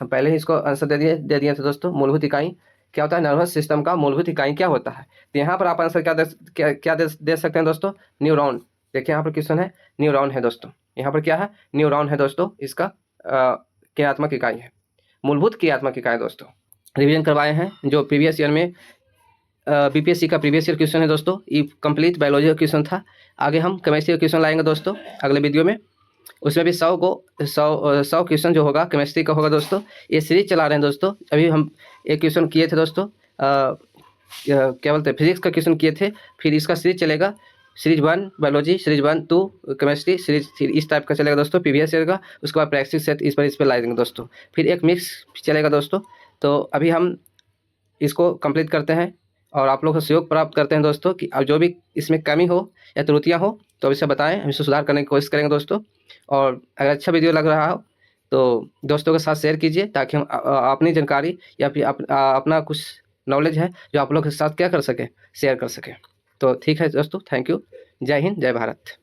हम पहले ही इसको आंसर दे दिए थे दोस्तों। मूलभूत इकाई क्या होता है? नर्वस सिस्टम का मूलभूत इकाई क्या होता है? तो यहाँ पर आप आंसर क्या दे सकते हैं दोस्तों? न्यूरॉन। देखिए यहाँ पर क्वेश्चन है, न्यूरॉन है दोस्तों। यहाँ पर क्या है? न्यूरॉन है दोस्तों, इसका क्रियात्मक इकाई है, मूलभूत क्रियात्मक इकाई दोस्तों। रिवीजन करवाए हैं जो प्रीवियस ईयर में बीपीएससी का प्रीवियस ईयर क्वेश्चन है दोस्तों। ये कंप्लीट बायोलॉजी का क्वेश्चन था। आगे हम केमिस्ट्री का क्वेश्चन लाएंगे दोस्तों अगले वीडियो में, उसमें भी 100 क्वेश्चन जो होगा केमिस्ट्री का होगा दोस्तों। ये सीरीज चला रहे हैं दोस्तों। अभी हम एक क्वेश्चन किए थे दोस्तों, क्या बोलते हैं, फिजिक्स का क्वेश्चन किए थे, फिर इसका सीरीज चलेगा, series 1 biology, series 1 2 chemistry, series 3 इस टाइप का चलेगा दोस्तों प्रीवियस ईयर का। उसके बाद प्रैक्टिस सेट इस पर ला देंगे दोस्तों, फिर एक मिक्स चलेगा दोस्तों। तो अभी हम इसको कंप्लीट करते हैं और आप लोग से सहयोग प्राप्त करते हैं दोस्तों कि अब जो भी इसमें कमी हो या त्रुटियां हो तो इसे बताएं, हम इसे सुधार करने की कोशिश करेंगे दोस्तों। और अगर अच्छा वीडियो लग रहा हो तो दोस्तों के साथ शेयर कीजिए, ताकि हम अपनी जानकारी या फिर अपना कुछ नॉलेज है जो आप लोग के साथ क्या कर सकें, शेयर कर सकें। तो ठीक है दोस्तों, थैंक यू। जय हिंद, जय भारत।